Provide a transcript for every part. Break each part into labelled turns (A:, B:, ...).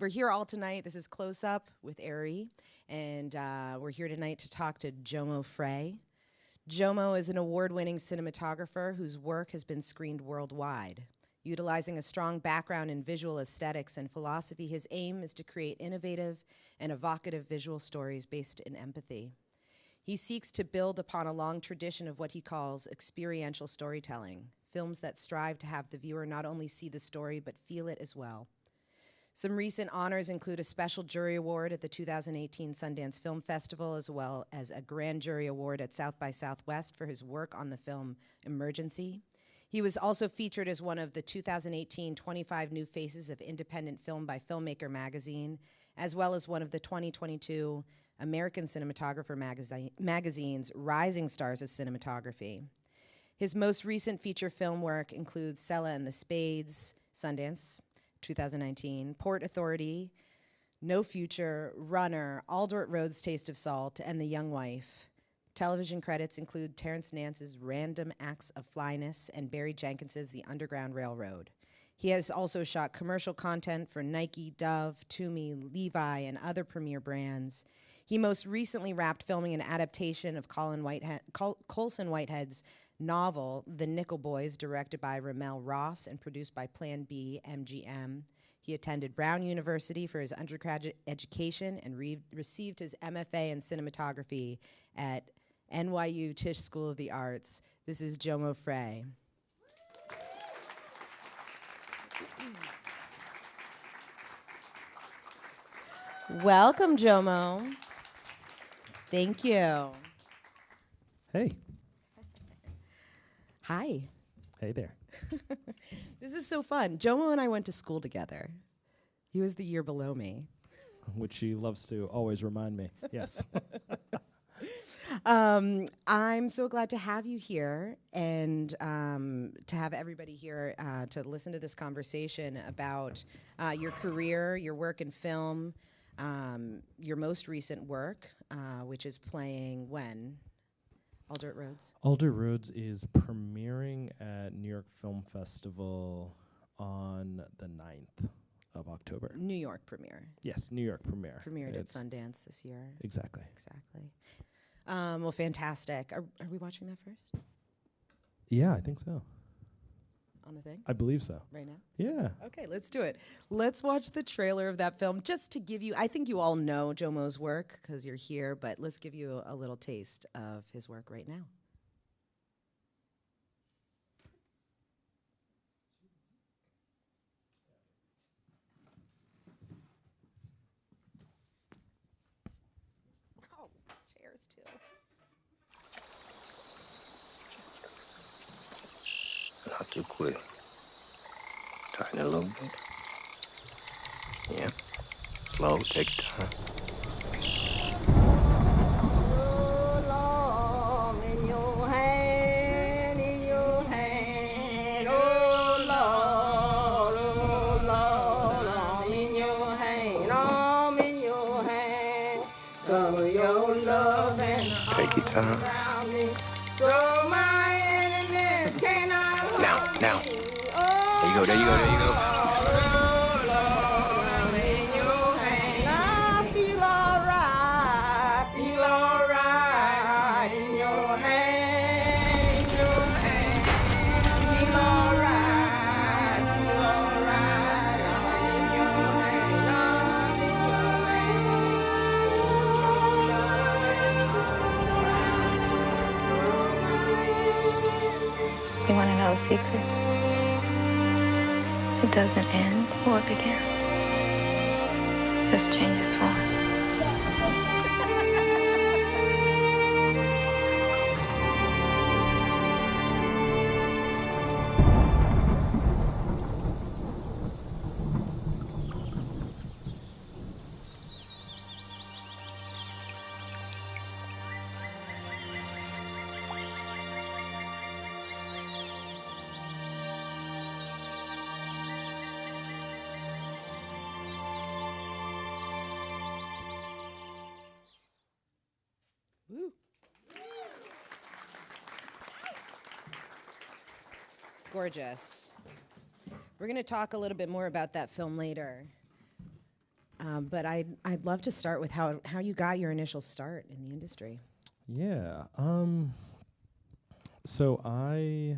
A: We're here all tonight. This is Close Up with ARRI, and we're here tonight to talk to Jomo Fray. Jomo is an award-winning cinematographer whose work has been screened worldwide. Utilizing a strong background in visual aesthetics and philosophy, his aim is to create innovative and evocative visual stories based in empathy. He seeks to build upon a long tradition of what he calls experiential storytelling, films that strive to have the viewer not only see the story, but feel it as well. Some recent honors include a special jury award at the 2018 Sundance Film Festival, as well as a grand jury award at South by Southwest for his work on the film Emergency. He was also featured as one of the 2018 25 New Faces of Independent Film by Filmmaker magazine, as well as one of the 2022 American Cinematographer magazine's Rising Stars of Cinematography. His most recent feature film work includes Sella and the Spades, Sundance, 2019, Port Authority, No Future, Runner, Aldort Road's Taste of Salt, and The Young Wife. Television credits include Terrence Nance's Random Acts of Flyness and Barry Jenkins's The Underground Railroad. He has also shot commercial content for Nike, Dove, Tumi, Levi, and other premier brands. He most recently wrapped filming an adaptation of Colson Whitehead's novel, The Nickel Boys, directed by Ramel Ross and produced by Plan B MGM. He attended Brown University for his undergraduate education and received his MFA in cinematography at NYU Tisch School of the Arts. This is Jomo Fray. Welcome, Jomo. Thank you.
B: Hey.
A: Hi.
B: Hey there.
A: This is so fun. Jomo and I went to school together. He was the year below me.
B: Which she loves to always remind me. Yes.
A: I'm so glad to have you here and to have everybody here to listen to this conversation about your career, your work in film, your most recent work, which is playing when? Aldort Roads?
B: Aldort Roads is premiering at New York Film Festival on the 9th of October.
A: New York premiere.
B: Yes, New York premiere.
A: Premiered at Sundance this year.
B: Exactly.
A: Exactly. Well, fantastic. Are we watching that first?
B: Yeah, I think so.
A: On the thing?
B: I believe so.
A: Right now?
B: Yeah.
A: Okay, let's do it. Let's watch the trailer of that film just to give you, I think you all know Jomo's work because you're here, but let's give you a little taste of his work right now. Oh, chairs too.
C: Not too quick. Tighten it a little bit. Yeah. Slow, take your time.
A: Oh, Lord, in your hand, in your hand. Oh, Lord, I'm in your hand, I'm in your hand. Cover your love and
C: Take your time.
A: around me, so my enemies cannot
C: Now, now.
A: harm me.
C: There you go, there you go, there you go.
D: You want to know a secret? It doesn't end or begin. Just changes form.
A: Woo. Gorgeous. We're going to talk a little bit more about that film later. But I'd love to start with how you got your initial start in the industry.
B: Yeah. So I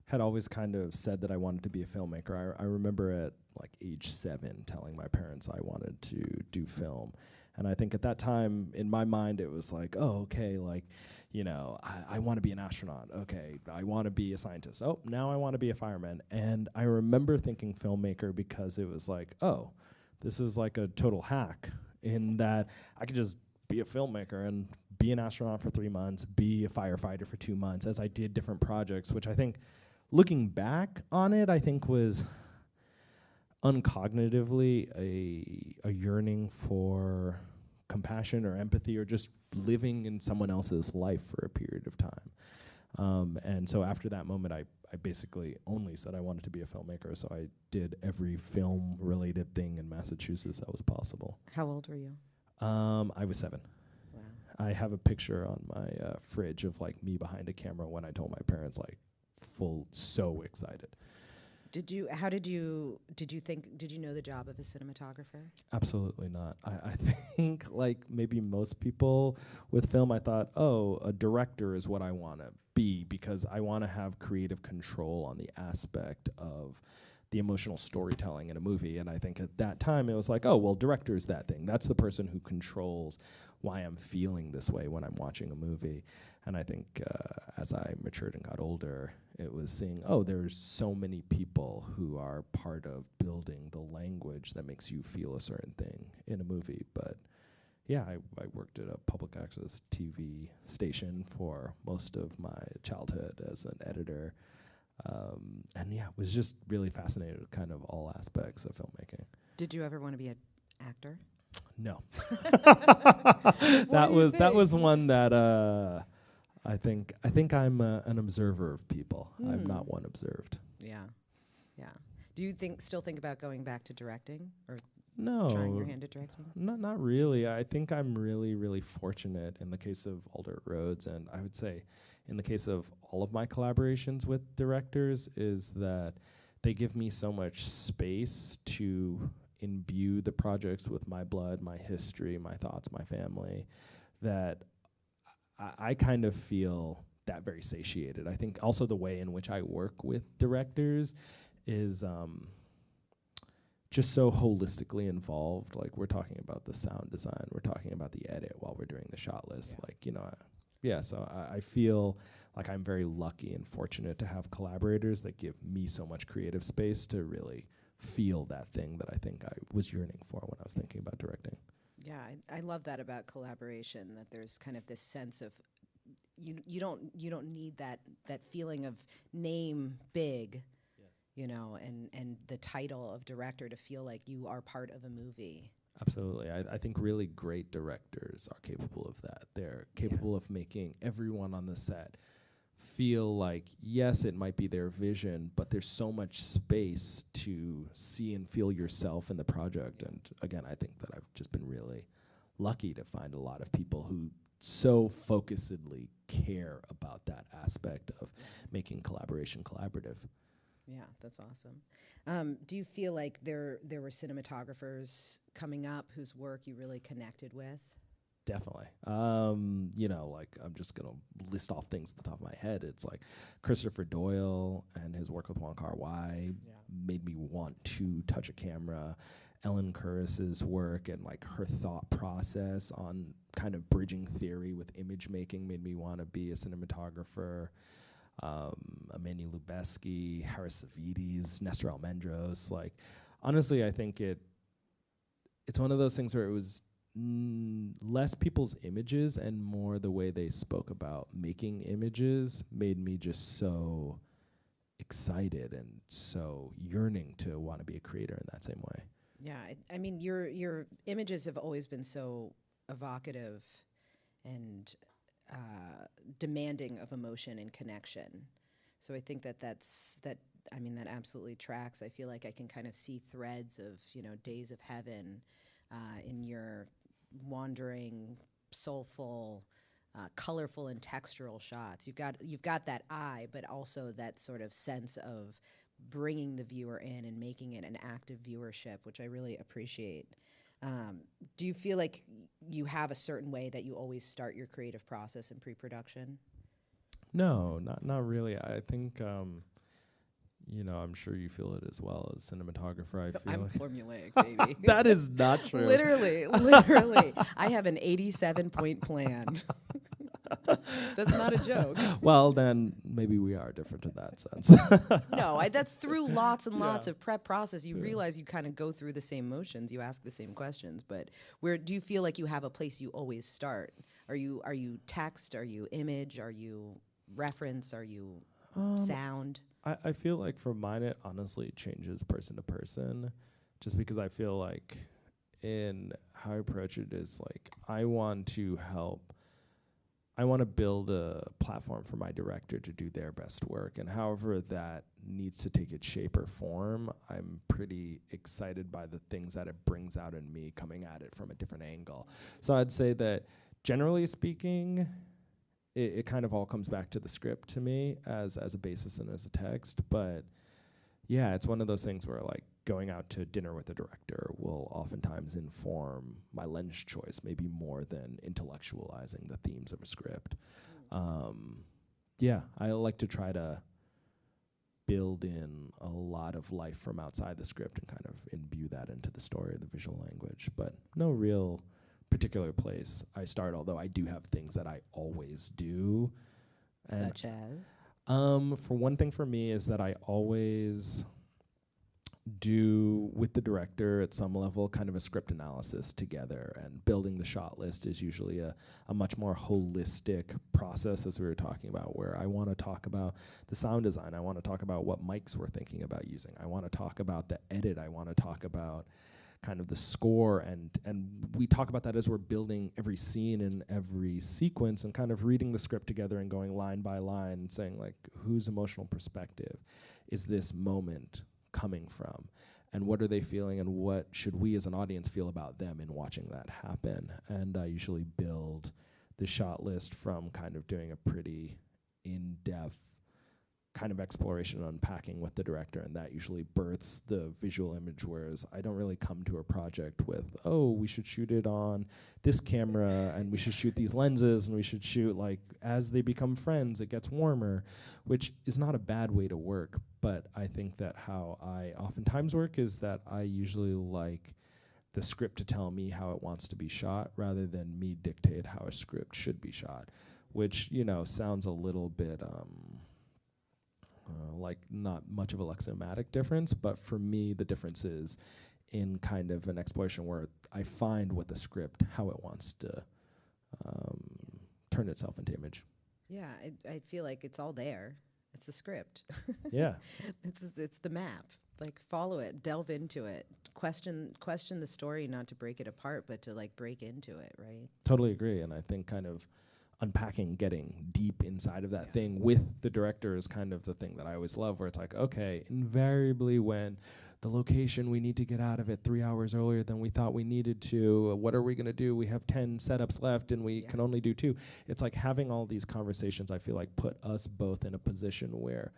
B: had always kind of said that I wanted to be a filmmaker. I remember at like age 7 telling my parents I wanted to do film. And I think at that time, in my mind, it was like, oh, okay, like, you know, I want to be an astronaut. Okay, I want to be a scientist. Oh, now I want to be a fireman. And I remember thinking filmmaker because it was like, oh, this is like a total hack in that I could just be a filmmaker and be an astronaut for 3 months, be a firefighter for 2 months, as I did different projects, which I think, looking back on it, I think was uncognitively a yearning for compassion or empathy or just living in someone else's life for a period of time. And so after that moment, I basically only said I wanted to be a filmmaker, so I did every film-related thing in Massachusetts that was possible.
A: How old were you?
B: I was 7.
A: Wow.
B: I have a picture on my fridge of like me behind a camera when I told my parents, like, so excited.
A: Did you know the job of a cinematographer?
B: Absolutely not. I think like maybe most people with film, I thought, oh, a director is what I want to be because I want to have creative control on the aspect of the emotional storytelling in a movie. And I think at that time it was like, oh, well, director is that thing. That's the person who controls why I'm feeling this way when I'm watching a movie. And I think as I matured and got older, it was seeing, oh, there's so many people who are part of building the language that makes you feel a certain thing in a movie. But yeah, I worked at a public access TV station for most of my childhood as an editor. And yeah, was just really fascinated with kind of all aspects of filmmaking.
A: Did you ever want to be an actor?
B: No. That was one that I think I'm an observer of people. I'm not one observed.
A: Yeah. Do you still think about going back to directing or
B: No.
A: trying your hand at directing?
B: Not really. I think I'm really, really fortunate in the case of All Dirt Roads, and I would say in the case of all of my collaborations with directors, is that they give me so much space to imbue the projects with my blood, my history, my thoughts, my family, that I kind of feel that very satiated. I think also the way in which I work with directors is just so holistically involved. Like, we're talking about the sound design, we're talking about the edit while we're doing the shot list. Like, you know, so I feel like I'm very lucky and fortunate to have collaborators that give me so much creative space to really feel that thing that I think I was yearning for when I was thinking about directing.
A: Yeah, I love that about collaboration, that there's kind of this sense of you don't need that feeling of name big, you know, and the title of director to feel like you are part of a movie.
B: Absolutely. I think really great directors are capable of that. They're capable of making everyone on the set feel like, yes, it might be their vision, but there's so much space to see and feel yourself in the project. And again, I think that I've just been really lucky to find a lot of people who so focusedly care about that aspect of making collaboration collaborative.
A: Yeah, that's awesome. Do you feel like there were cinematographers coming up whose work you really connected with?
B: Definitely. You know, like, I'm just going to list off things at the top of my head. It's like Christopher Doyle and his work with Wong Kar-wai made me want to touch a camera. Ellen Kuris's work and like her thought process on kind of bridging theory with image making made me want to be a cinematographer. Emmanuel Lubezki, Harris Savides, Nestor Almendros. Like, honestly, I think it's one of those things where it was less people's images and more the way they spoke about making images made me just so excited and so yearning to want to be a creator in that same way.
A: Yeah, I mean, your images have always been so evocative and demanding of emotion and connection. So I think that that absolutely tracks. I feel like I can kind of see threads of, you know, Days of Heaven in your wandering, soulful, colorful and textural shots. You've got that eye, but also that sort of sense of bringing the viewer in and making it an active viewership, which I really appreciate. Do you feel like you have a certain way that you always start your creative process in pre-production?
B: No, not really. I think, I'm sure you feel it as well as cinematographer. I feel
A: I'm
B: like
A: formulaic, baby.
B: that is not true.
A: Literally. I have an 87-point plan. That's not a joke.
B: Well, then maybe we are different in that sense.
A: No, that's through lots and lots of prep process. You realize you kind of go through the same motions, you ask the same questions, but where do you feel like you have a place you always start? Are you text? Are you image? Are you reference? Are you sound?
B: I feel like for mine, it honestly changes person to person, just because I feel like in how I approach it is like I want to build a platform for my director to do their best work, and however that needs to take its shape or form, I'm pretty excited by the things that it brings out in me coming at it from a different angle. So I'd say that generally speaking, it kind of all comes back to the script to me as a basis and as a text. But yeah, it's one of those things where like going out to dinner with a director will oftentimes inform my lens choice, maybe more than intellectualizing the themes of a script. Yeah, I like to try to build in a lot of life from outside the script and kind of imbue that into the story, the visual language, but no real particular place I start, although I do have things that I always do.
A: Such as?
B: For one thing for me is that I always do with the director at some level kind of a script analysis together, and building the shot list is usually a much more holistic process, as we were talking about, where I want to talk about the sound design, I want to talk about what mics we're thinking about using, I want to talk about the edit, I want to talk about kind of the score, and we talk about that as we're building every scene and every sequence, and kind of reading the script together and going line by line and saying like, whose emotional perspective is this moment coming from, and what are they feeling, and what should we as an audience feel about them in watching that happen. And I usually build the shot list from kind of doing a pretty in-depth kind of exploration and unpacking with the director, and that usually births the visual image, whereas I don't really come to a project with, oh, we should shoot it on this camera, and we should shoot these lenses, and we should shoot like as they become friends, it gets warmer, which is not a bad way to work. But I think that how I oftentimes work is that I usually like the script to tell me how it wants to be shot rather than me dictate how a script should be shot, which, sounds a little bit like not much of a lexematic difference, but for me the difference is in kind of an exploration where I find what the script, how it wants to turn itself into image.
A: Yeah, I feel like it's all there. It's the script.
B: Yeah.
A: It's the map. Like, follow it, delve into it, question the story, not to break it apart, but to like break into it, right?
B: Totally agree. And I think kind of unpacking, getting deep inside of that thing with the director is kind of the thing that I always love, where it's like, okay, invariably when the location, we need to get out of it 3 hours earlier than we thought we needed to, what are we going to do? We have 10 setups left and we can only do 2. It's like having all these conversations, I feel like, put us both in a position where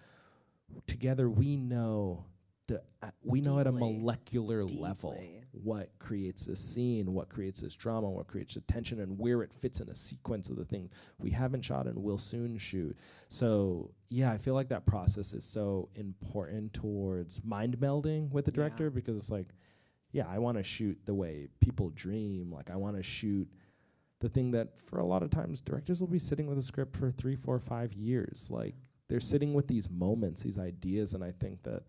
B: together we know at a molecular level what creates a scene, what creates this drama, what creates the tension, and where it fits in a sequence of the thing we haven't shot and will soon shoot. So yeah, I feel like that process is so important towards mind melding with the director, because it's like, yeah, I want to shoot the way people dream. Like, I want to shoot the thing that for a lot of times directors will be sitting with a script for 3, 4, 5 years. Like, they're sitting with these moments, these ideas, and I think that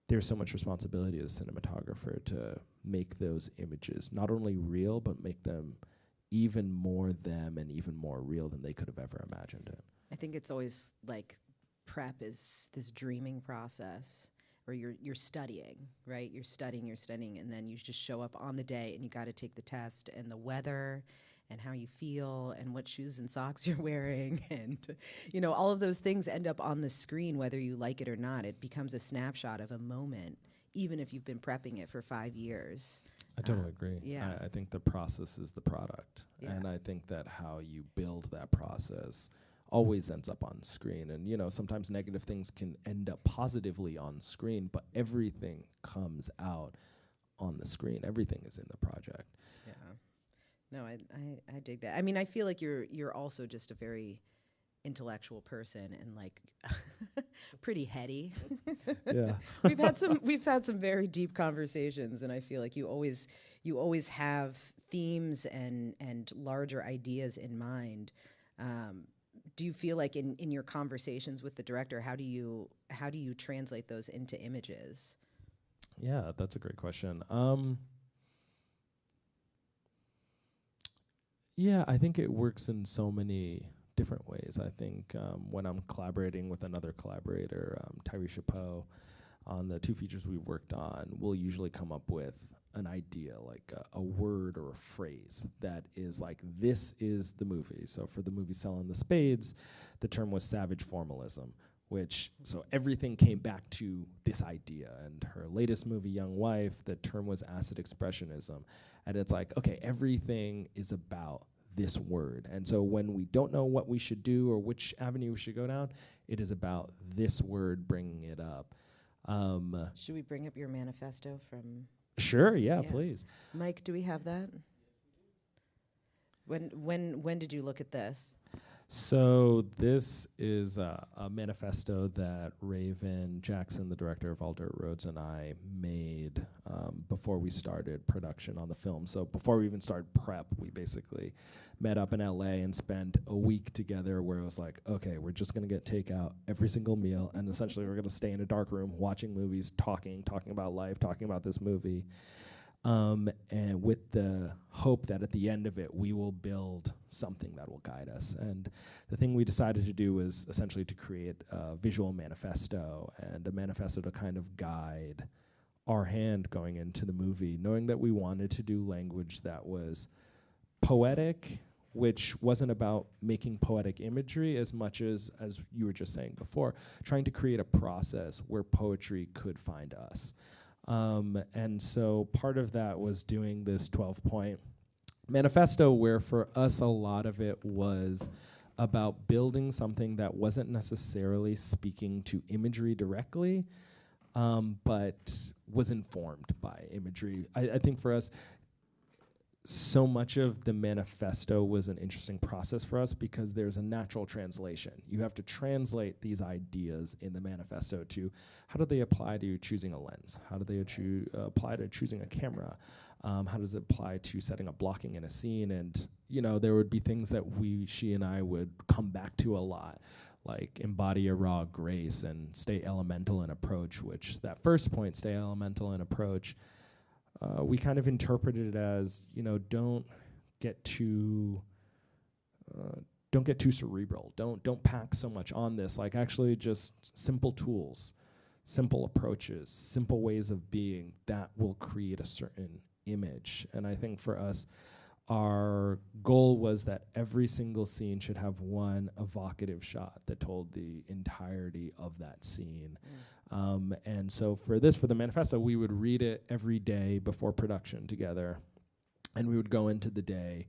B: there's so much responsibility as a cinematographer to make those images not only real, but make them even more them and even more real than they could have ever imagined it.
A: I think it's always like prep is this dreaming process where you're studying, right? You're studying, and then you just show up on the day and you got to take the test, and the weather and how you feel and what shoes and socks you're wearing, and all of those things end up on the screen whether you like it or not. It becomes a snapshot of a moment, even if you've been prepping it for 5 years.
B: I totally agree.
A: Yeah.
B: I think the process is the product, and I think that how you build that process always ends up on screen. And, you know, sometimes negative things can end up positively on screen, but everything comes out on the screen. Everything is in the project.
A: Yeah. No, I dig that. I mean, I feel like you're also just a very intellectual person and like pretty heady.
B: Yeah.
A: we've had some very deep conversations, and I feel like you always have themes and larger ideas in mind. Do you feel like in your conversations with the director, how do you translate those into images?
B: Yeah, that's a great question. Yeah, I think it works in so many different ways. I think when I'm collaborating with another collaborator, Tyree Chapeau, on the 2 features we worked on, we'll usually come up with an idea, like a word or a phrase that is like, this is the movie. So for the movie Selling the Spades, the term was savage formalism, which, so everything came back to this idea. And her latest movie, Young Wife, the term was acid expressionism. And it's like, okay, everything is about this word. And so when we don't know what we should do or which avenue we should go down, it is about this word bringing it up.
A: Should we bring up your manifesto from...
B: Sure, yeah, please.
A: Mike, do we have that? When did you look at this?
B: So this is a manifesto that Raven Jackson, the director of All Dirt Roads, and I made before we started production on the film. So before we even started prep, we basically met up in LA and spent a week together where it was like, okay, we're just going to get takeout every single meal, and essentially we're going to stay in a dark room watching movies, talking about life, talking about this movie. And with the hope that at the end of it, we will build something that will guide us. And the thing we decided to do was essentially to create a visual manifesto, and a manifesto to kind of guide our hand going into the movie, knowing that we wanted to do language that was poetic, which wasn't about making poetic imagery as much as you were just saying before, trying to create a process where poetry could find us. And so part of that was doing this 12-point manifesto, where for us a lot of it was about building something that wasn't necessarily speaking to imagery directly, but was informed by imagery. I think for us, so much of the manifesto was an interesting process for us because there's a natural translation. You have to translate these ideas in the manifesto to how do they apply to choosing a lens? How do they apply to choosing a camera? How does it apply to setting up blocking in a scene? And, you know, there would be things that she and I would come back to a lot, like embody a raw grace and stay elemental in approach, which that first point, stay elemental in approach, we kind of interpreted it as, you know, don't get too cerebral. Don't pack so much on this. Like, actually just simple tools, simple approaches, simple ways of being that will create a certain image. And I think for us, our goal was that every single scene should have one evocative shot that told the entirety of that scene. And so for the manifesto, we would read it every day before production together, and we would go into the day,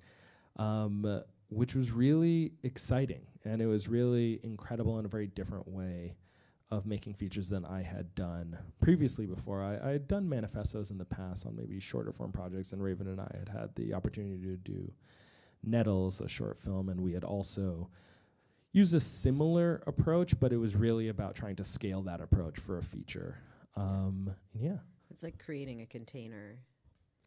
B: which was really exciting, and it was really incredible in a very different way of making features than I had done previously before. I had done manifestos in the past on maybe shorter form projects, and Raven and I had the opportunity to do Nettles, a short film, and we had also used a similar approach, but it was really about trying to scale that approach for a feature. Yeah.
A: It's like creating a container.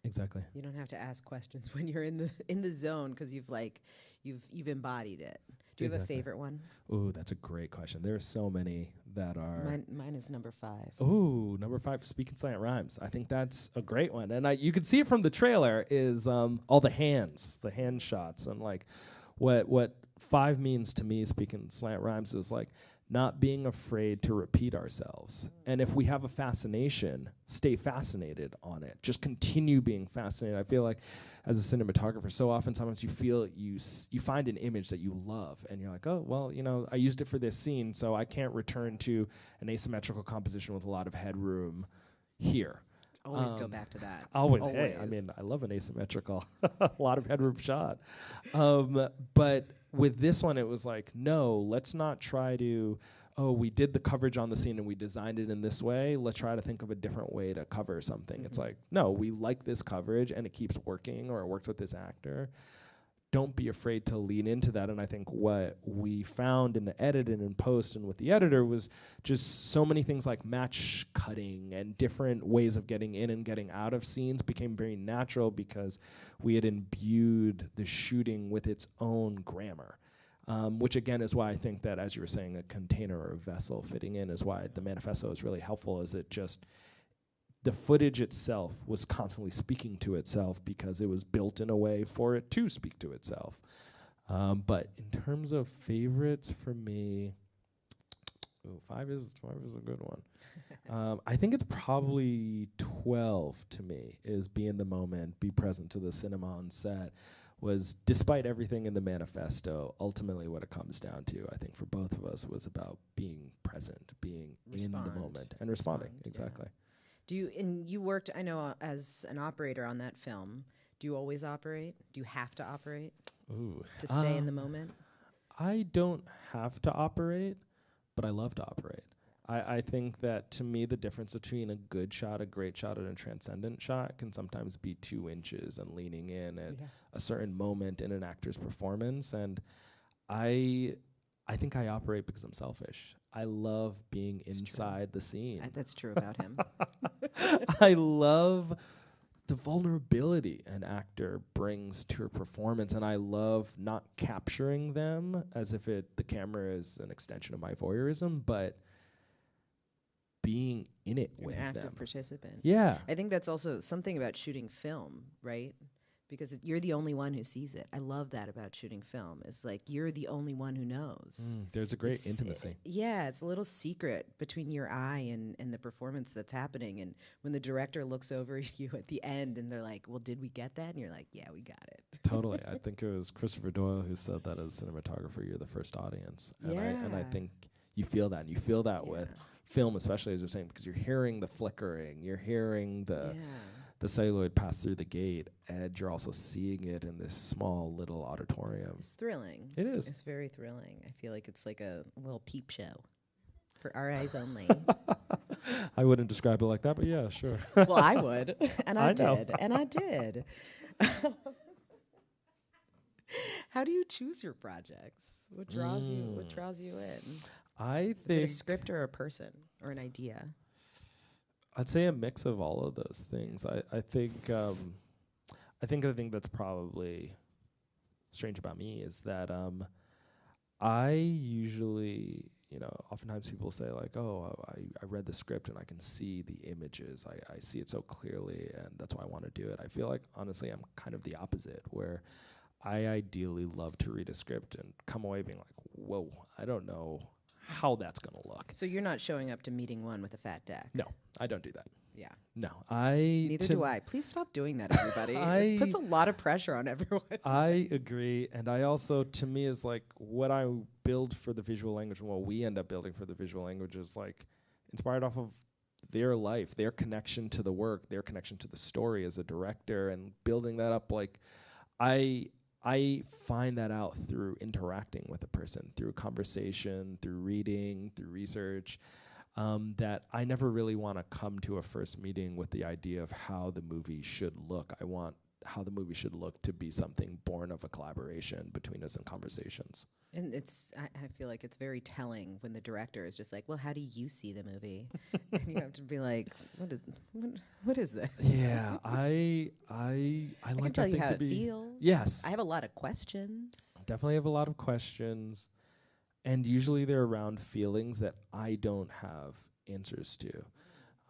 B: Exactly.
A: You don't have to ask questions when you're in the zone because you've embodied it. Do you have a favorite one?
B: Ooh, that's a great question. There are so many that are...
A: Mine is number 5.
B: Ooh, number 5, Speaking Slant Rhymes. I think that's a great one. And you can see it from the trailer is all the hand shots. And like what 5 means to me, Speaking Slant Rhymes, is like not being afraid to repeat ourselves. And if we have a fascination, stay fascinated on it. Just continue being fascinated. I feel like as a cinematographer, so often sometimes you feel you find an image that you love, and you're like, oh, well, you know, I used it for this scene, so I can't return to an asymmetrical composition with a lot of headroom here.
A: Always go back to that.
B: Always. Hey, I mean, I love an asymmetrical, a lot of headroom shot. But with this one, it was like, no, let's not try to, oh, we did the coverage on the scene and we designed it in this way. Let's try to think of a different way to cover something. It's like, no, we like this coverage and it keeps working, or it works with this actor. Don't be afraid to lean into that. And I think what we found in the edit and in post and with the editor was just so many things like match cutting and different ways of getting in and getting out of scenes became very natural because we had imbued the shooting with its own grammar. Which again is why I think that, as you were saying, a container or a vessel fitting in is why the manifesto is really helpful, is it just, the footage itself was constantly speaking to itself because it was built in a way for it to speak to itself. But in terms of favorites for me, five is a good one. I think it's probably 12 to me, is be in the moment, be present to the cinema on set, was, despite everything in the manifesto, ultimately what it comes down to, I think for both of us, was about being present, being in the moment and responding. Exactly.
A: Yeah. You worked, I know, as an operator on that film. Do you always operate? Do you have to operate to stay in the moment?
B: I don't have to operate, but I love to operate. I think that, to me, the difference between a good shot, a great shot, and a transcendent shot can sometimes be 2 inches and leaning in at a certain moment in an actor's performance. And I think I operate because I'm selfish. I love being inside the scene.
A: That's true about him.
B: I love the vulnerability an actor brings to her performance, and I love not capturing them as if the camera is an extension of my voyeurism, but being in it with them. An
A: active participant.
B: Yeah.
A: I think that's also something about shooting film, right? Because you're the only one who sees it. I love that about shooting film. It's like you're the only one who knows.
B: There's a great intimacy.
A: It's a little secret between your eye and the performance that's happening. And when the director looks over you at the end and they're like, well, did we get that? And you're like, yeah, we got it.
B: Totally. I think it was Christopher Doyle who said that as a cinematographer, you're the first audience. And I think you feel that. And you feel that with film, especially, as you're saying, because you're hearing the flickering, you're hearing the celluloid pass through the gate, and you're also seeing it in this small little auditorium.
A: It's thrilling.
B: It is.
A: It's very thrilling. I feel like it's like a little peep show for our eyes only.
B: I wouldn't describe it like that, but yeah, sure.
A: Well, I would, and I
B: know.
A: did, and I did. How do you choose your projects? What draws you? What draws you in?
B: I
A: think, is it a script or a person or an idea?
B: I'd say a mix of all of those things. I think that's probably strange about me, is that I usually, oftentimes people say like, oh, I read the script and I can see the images. I see it so clearly, and that's why I want to do it. I feel like, honestly, I'm kind of the opposite, where I ideally love to read a script and come away being like, whoa, I don't know how that's going to look.
A: So you're not showing up to meeting one with a fat deck?
B: No, I don't do that.
A: Yeah.
B: No,
A: Neither do I. Please stop doing that, everybody. It puts a lot of pressure on everyone.
B: I agree, and I also, to me, is like what I build for the visual language and what we end up building for the visual language is like inspired off of their life, their connection to the work, their connection to the story as a director, and building that up. Like I find that out through interacting with a person, through conversation, through reading, through research, that I never really want to come to a first meeting with the idea of how the movie should look. I want how the movie should look to be something born of a collaboration between us and conversations.
A: And I feel like it's very telling when the director is just like, well, how do you see the movie? And you have to be like, what is this?
B: Yeah, I
A: can
B: like
A: tell
B: that
A: you
B: thing
A: how
B: to
A: it
B: be.
A: feels.
B: Yes.
A: I have a lot of questions.
B: Definitely have a lot of questions. And usually they're around feelings that I don't have answers to.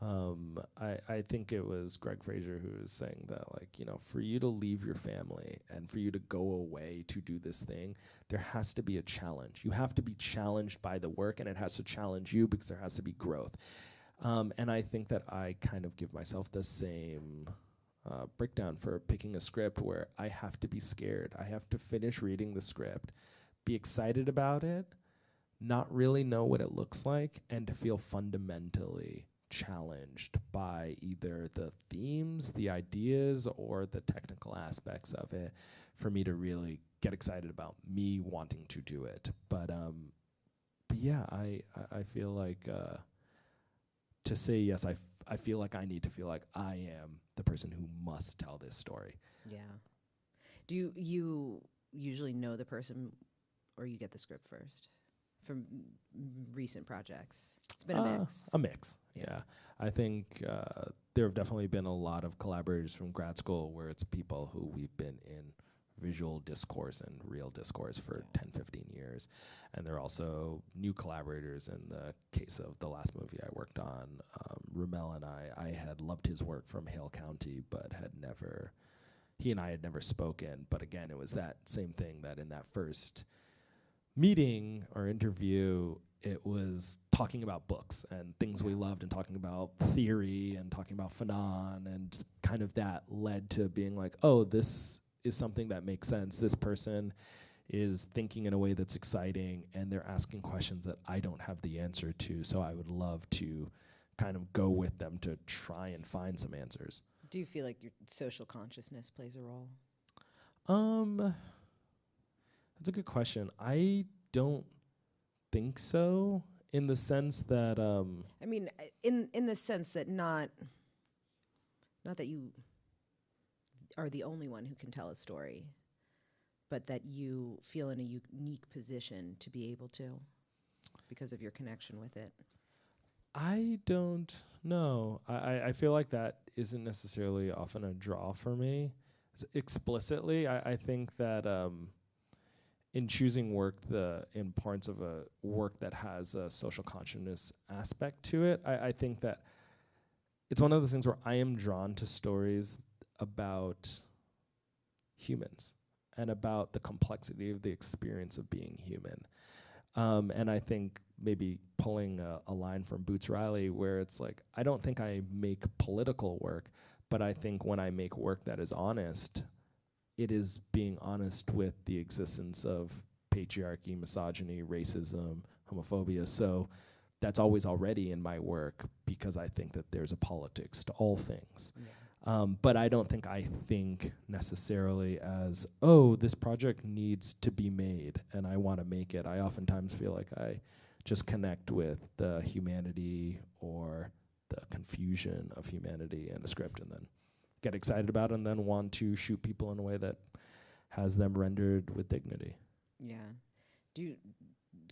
B: I think it was Greg Fraser who was saying that, like, for you to leave your family and for you to go away to do this thing, there has to be a challenge. You have to be challenged by the work, and it has to challenge you because there has to be growth. And I think that I kind of give myself the same breakdown for picking a script, where I have to be scared. I have to finish reading the script, be excited about it, not really know what it looks like, and to feel fundamentally challenged by either the themes, the ideas, or the technical aspects of it, for me to really get excited about me wanting to do it. But yeah, I feel like to say yes, I feel like I need to feel like I am the person who must tell this story.
A: Yeah. Do you usually know the person, or you get the script first from recent projects? It's been a mix.
B: A mix, yeah. I think there have definitely been a lot of collaborators from grad school where it's people who we've been in visual discourse and real discourse for 10, 15 years. And there are also new collaborators. In the case of the last movie I worked on, Rumel and I had loved his work from Hale County, but he and I had never spoken. But again, it was that same thing, that in that first meeting or interview, it was talking about books and things we loved, and talking about theory and talking about Fanon, and kind of that led to being like, oh, this is something that makes sense. This person is thinking in a way that's exciting, and they're asking questions that I don't have the answer to, so I would love to kind of go with them to try and find some answers.
A: Do you feel like your social consciousness plays a role?
B: That's a good question. I don't think so, in the sense that
A: I mean, in the sense that not that you are the only one who can tell a story, but that you feel in a unique position to be able to, because of your connection with it.
B: I don't know. I feel like that isn't necessarily often a draw for me. Explicitly, I think that in choosing work, the importance of a work that has a social consciousness aspect to it, I think that it's one of those things where I am drawn to stories about humans and about the complexity of the experience of being human. And I think maybe pulling a line from Boots Riley, where it's like, I don't think I make political work, but I think when I make work that is honest, it is being honest with the existence of patriarchy, misogyny, racism, homophobia. So that's always already in my work, because I think that there's a politics to all things. Yeah. But I don't think I think necessarily as, oh, this project needs to be made and I want to make it. I oftentimes feel like I just connect with the humanity or the confusion of humanity in a script, and then get excited about it, and then want to shoot people in a way that has them rendered with dignity.
A: Yeah.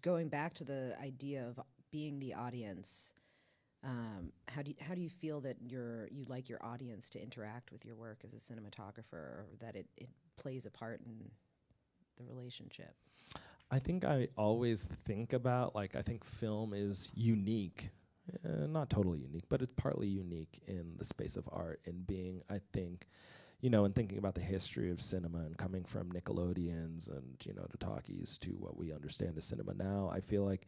A: Going back to the idea of being the audience, how do you feel that you like your audience to interact with your work as a cinematographer, or that it plays a part in the relationship?
B: I think I always think about, I think film is unique, not totally unique, but it's partly unique in the space of art, in being, I think, and thinking about the history of cinema and coming from Nickelodeons and, to talkies to what we understand as cinema now, I feel like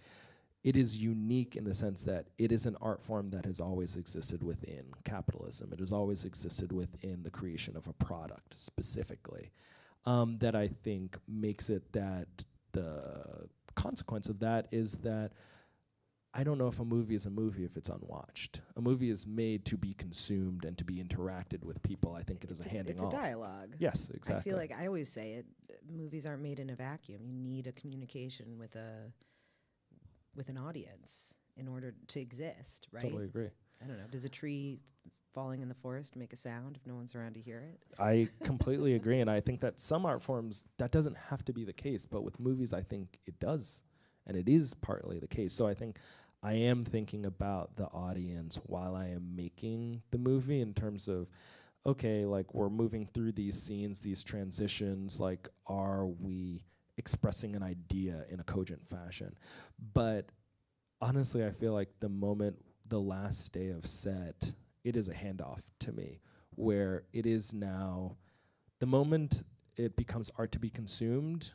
B: it is unique in the sense that it is an art form that has always existed within capitalism. It has always existed within the creation of a product specifically, that I think makes it that the consequence of that is that I don't know if a movie is a movie if it's unwatched. A movie is made to be consumed and to be interacted with people. I think it is a handing off.
A: It's a dialogue.
B: Yes, exactly.
A: I feel like I always say it, movies aren't made in a vacuum. You need a communication with an audience in order to exist, right?
B: Totally agree.
A: I don't know. Does a tree falling in the forest make a sound if no one's around to hear it?
B: I completely agree, and I think that some art forms, that doesn't have to be the case, but with movies, I think it does, and it is partly the case. So I think I am thinking about the audience while I am making the movie, in terms of, okay, we're moving through these scenes, these transitions, are we expressing an idea in a cogent fashion? But honestly, I feel like the last day of set, it is a handoff to me, where it is now, the moment it becomes art to be consumed,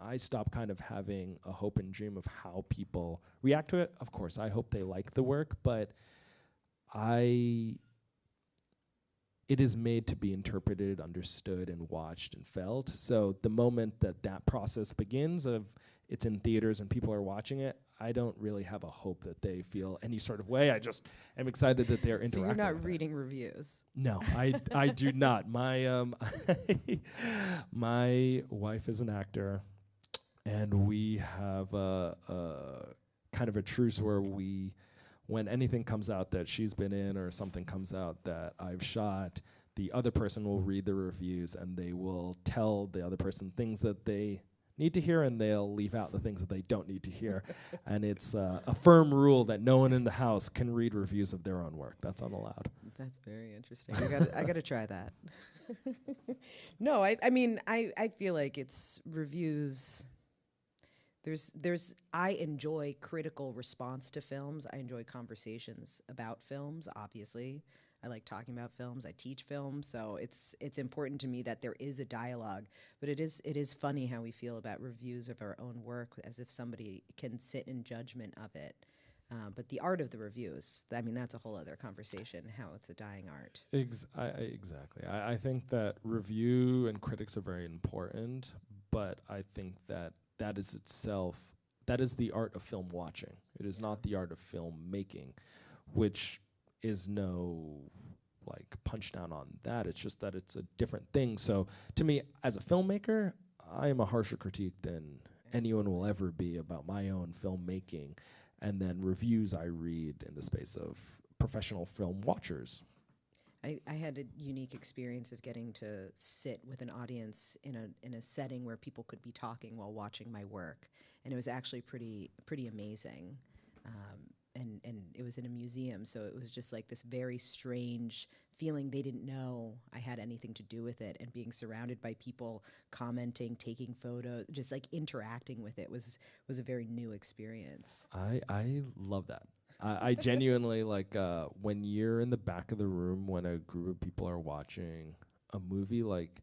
B: I stop kind of having a hope and dream of how people react to it. Of course, I hope they like the work, but it is made to be interpreted, understood, and watched and felt. So the moment that process begins of it's in theaters and people are watching it, I don't really have a hope that they feel any sort of way. I just am excited that they're interacting.
A: So you're not
B: with
A: reading reviews?
B: No, I do not. My my wife is an actor, and we have a kind of a truce where when anything comes out that she's been in or something comes out that I've shot, the other person will read the reviews and they will tell the other person things that they need to hear, and they'll leave out the things that they don't need to hear. And it's a firm rule that no one in the house can read reviews of their own work. That's unallowed.
A: That's very interesting. I gotta try that. No, I mean, I feel like it's reviews. I enjoy critical response to films. I enjoy conversations about films, obviously. I like talking about films. I teach film, so it's important to me that there is a dialogue. But it is funny how we feel about reviews of our own work, as if somebody can sit in judgment of it. But the art of the reviews, I mean, that's a whole other conversation, how it's a dying art.
B: Exactly. I think that review and critics are very important, but I think that is the art of film watching. It is not the art of film making, which is no like punch down on that. It's just that it's a different thing. So to me, as a filmmaker, I am a harsher critique than anyone will ever be about my own filmmaking. And then reviews I read in the space of professional film watchers.
A: I had a unique experience of getting to sit with an audience in a setting where people could be talking while watching my work, and it was actually pretty amazing. And it was in a museum, so it was just like this very strange feeling. They didn't know I had anything to do with it, and being surrounded by people commenting, taking photos, just like interacting with it was a very new experience.
B: I love that. I genuinely like when you're in the back of the room when a group of people are watching a movie, like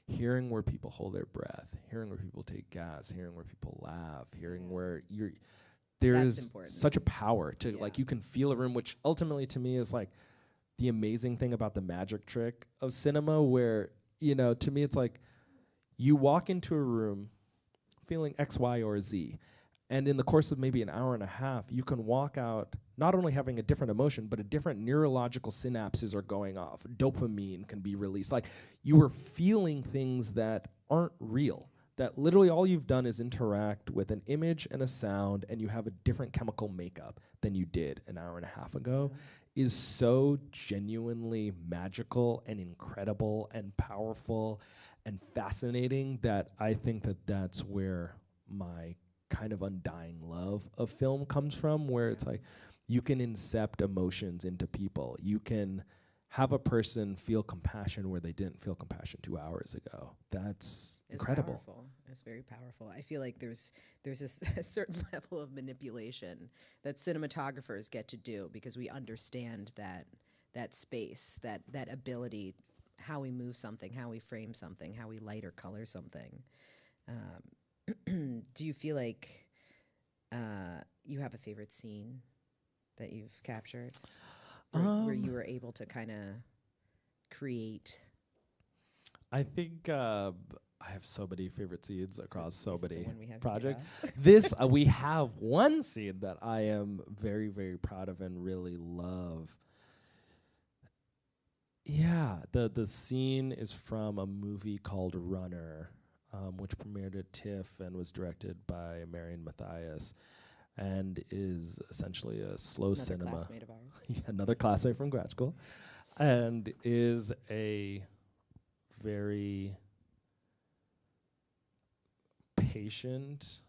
B: hearing where people hold their breath, hearing where people take gas, hearing where people laugh, hearing where there's such a power to like you can feel a room, which ultimately to me is like the amazing thing about the magic trick of cinema, where to me it's like you walk into a room feeling X, Y, or Z. And in the course of maybe an hour and a half, you can walk out not only having a different emotion, but a different neurological synapses are going off. Dopamine can be released. Like you are feeling things that aren't real, that literally all you've done is interact with an image and a sound, and you have a different chemical makeup than you did an hour and a half ago, is so genuinely magical and incredible and powerful and fascinating that I think that that's where my kind of undying love of film comes from, where it's like you can incept emotions into people. You can have a person feel compassion where they didn't feel compassion 2 hours ago. That's incredible.
A: Powerful. It's very powerful. I feel like there's a certain level of manipulation that cinematographers get to do because we understand that space, that ability, how we move something, how we frame something, how we light or color something. Do you feel like you have a favorite scene that you've captured where you were able to kind of create?
B: I think I have so many favorite scenes across so many projects. We have one scene that I am very, very proud of and really love. Yeah, the scene is from a movie called Runner, which premiered at TIFF and was directed by Marion Matthias, and is essentially a slow cinema.
A: Another classmate of ours.
B: Another classmate from grad school, and is a very patient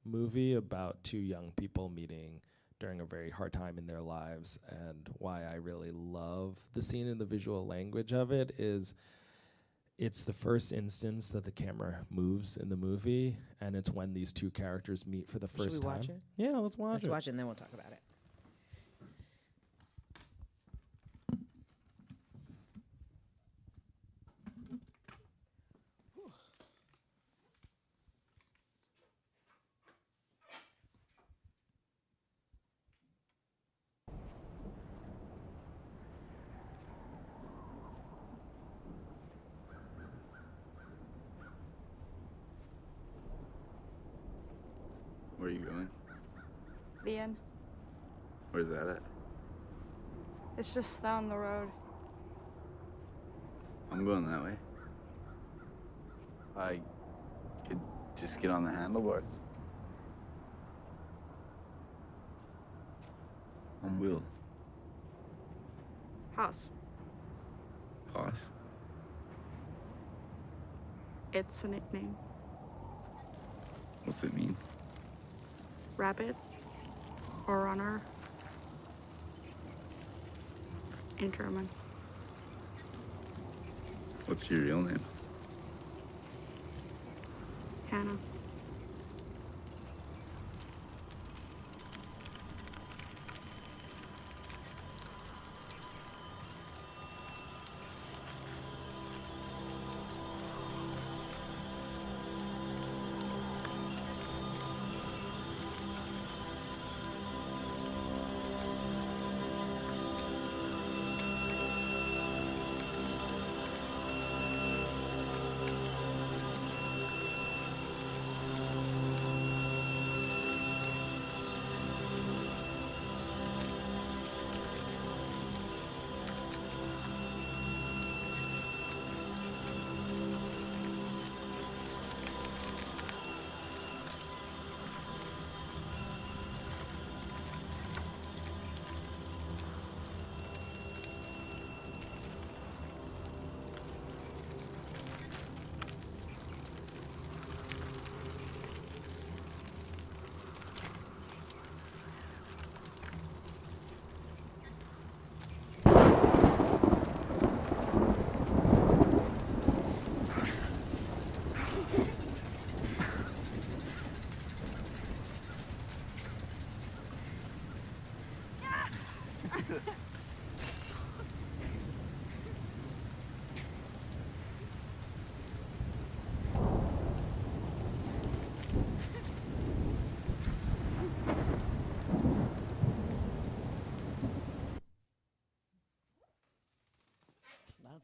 B: movie about two young people meeting during a very hard time in their lives. And why I really love the scene and the visual language of it is it's the first instance that the camera moves in the movie, and it's when these two characters meet for the first time.
A: Should we watch it?
B: Yeah, let's watch it.
A: Let's watch it and then we'll talk about it.
E: Where are you going?
F: The inn.
E: Where's that at?
F: It's just down the road.
E: I'm going that way. I could just get on the handlebars. On wheel.
F: House.
E: Hoss.
F: It's a nickname.
E: What's it mean?
F: Rabbit or runner in German.
E: What's your real name?
F: Hannah.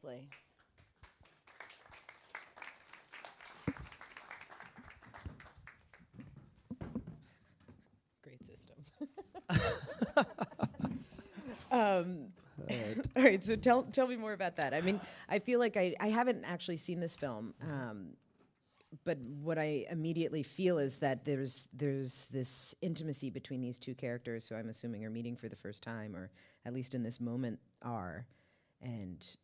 A: Lovely. Great system. All right, so tell me more about that. I mean, I feel like I haven't actually seen this film, but what I immediately feel is that there's this intimacy between these two characters who I'm assuming are meeting for the first time, or at least in this moment and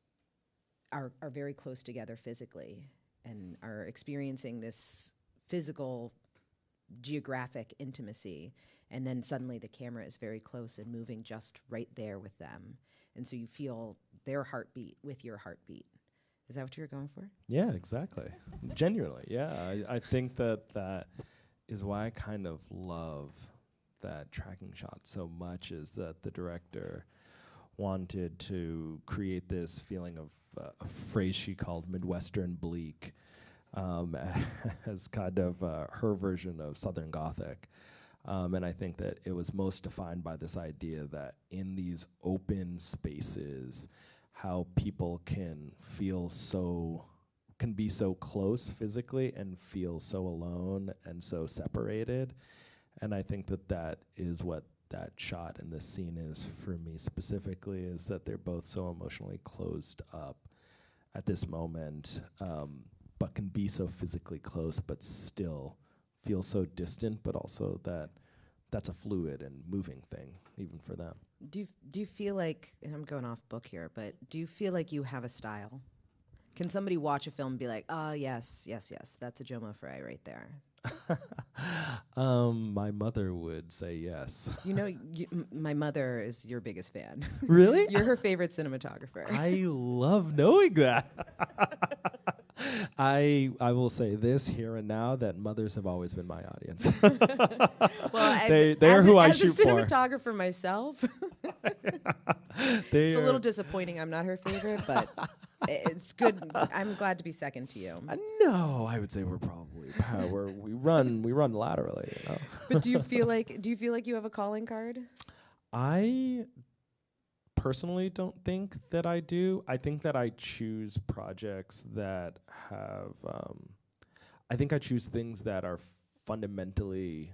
A: are very close together physically and are experiencing this physical geographic intimacy, and then suddenly the camera is very close and moving just right there with them, and so you feel their heartbeat with your heartbeat. Is that what you were going for?
B: Yeah, exactly. Genuinely, yeah. I think that is why I kind of love that tracking shot so much, is that the director wanted to create this feeling of a phrase she called Midwestern bleak, as kind of her version of Southern Gothic. And I think that it was most defined by this idea that in these open spaces, how people can be so close physically and feel so alone and so separated. And I think that is what that shot in this scene is for me specifically, is that they're both so emotionally closed up at this moment, but can be so physically close but still feel so distant, but also that's a fluid and moving thing even for them.
A: Do you feel like, and I'm going off book here, but do you feel like you have a style? Can somebody watch a film and be like, oh, yes, that's a Jomo Fray right there?
B: My mother would say yes.
A: You know, my mother is your biggest fan.
B: Really?
A: You're her favorite cinematographer.
B: I love knowing that. I will say this here and now, that mothers have always been my audience.
A: Well,
B: they're who I shoot
A: for. As a
B: for.
A: cinematographer myself, it's a little disappointing I'm not her favorite, but it's good. I'm glad to be second to you.
B: No, I would say we're probably we run laterally. You know?
A: But do you feel like you have a calling card?
B: I personally don't think that I do. I think that I choose projects that have I think I choose things that are fundamentally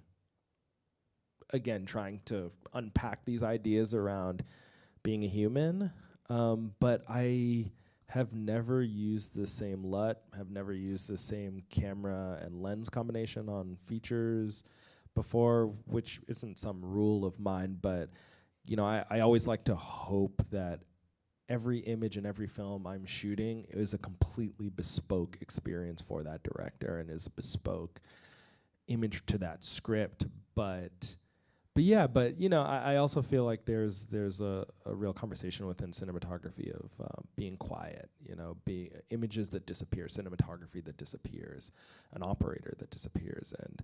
B: again, trying to unpack these ideas around being a human. But I have never used the same LUT, have never used the same camera and lens combination on features before, which isn't some rule of mine, but I always like to hope that every image in every film I'm shooting is a completely bespoke experience for that director and is a bespoke image to that script. But I also feel like there's a real conversation within cinematography of being quiet, images that disappear, cinematography that disappears, an operator that disappears. And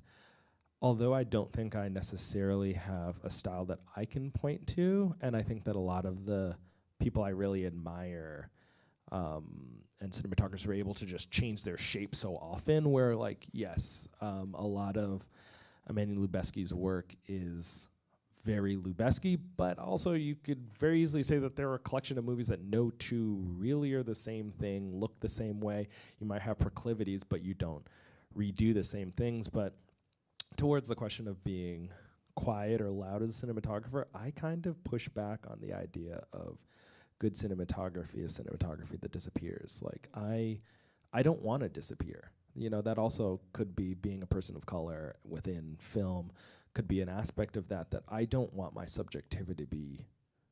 B: although I don't think I necessarily have a style that I can point to, and I think that a lot of the people I really admire and cinematographers are able to just change their shape so often, where a lot of Emmanuel Lubezki's work is very Lubezki, but also you could very easily say that there are a collection of movies that no two really are the same thing, look the same way. You might have proclivities, but you don't redo the same things. But towards the question of being quiet or loud as a cinematographer, I kind of push back on the idea of good cinematography is cinematography that disappears. Like, I don't want to disappear. That also could be being a person of color within film, could be an aspect of that I don't want my subjectivity to be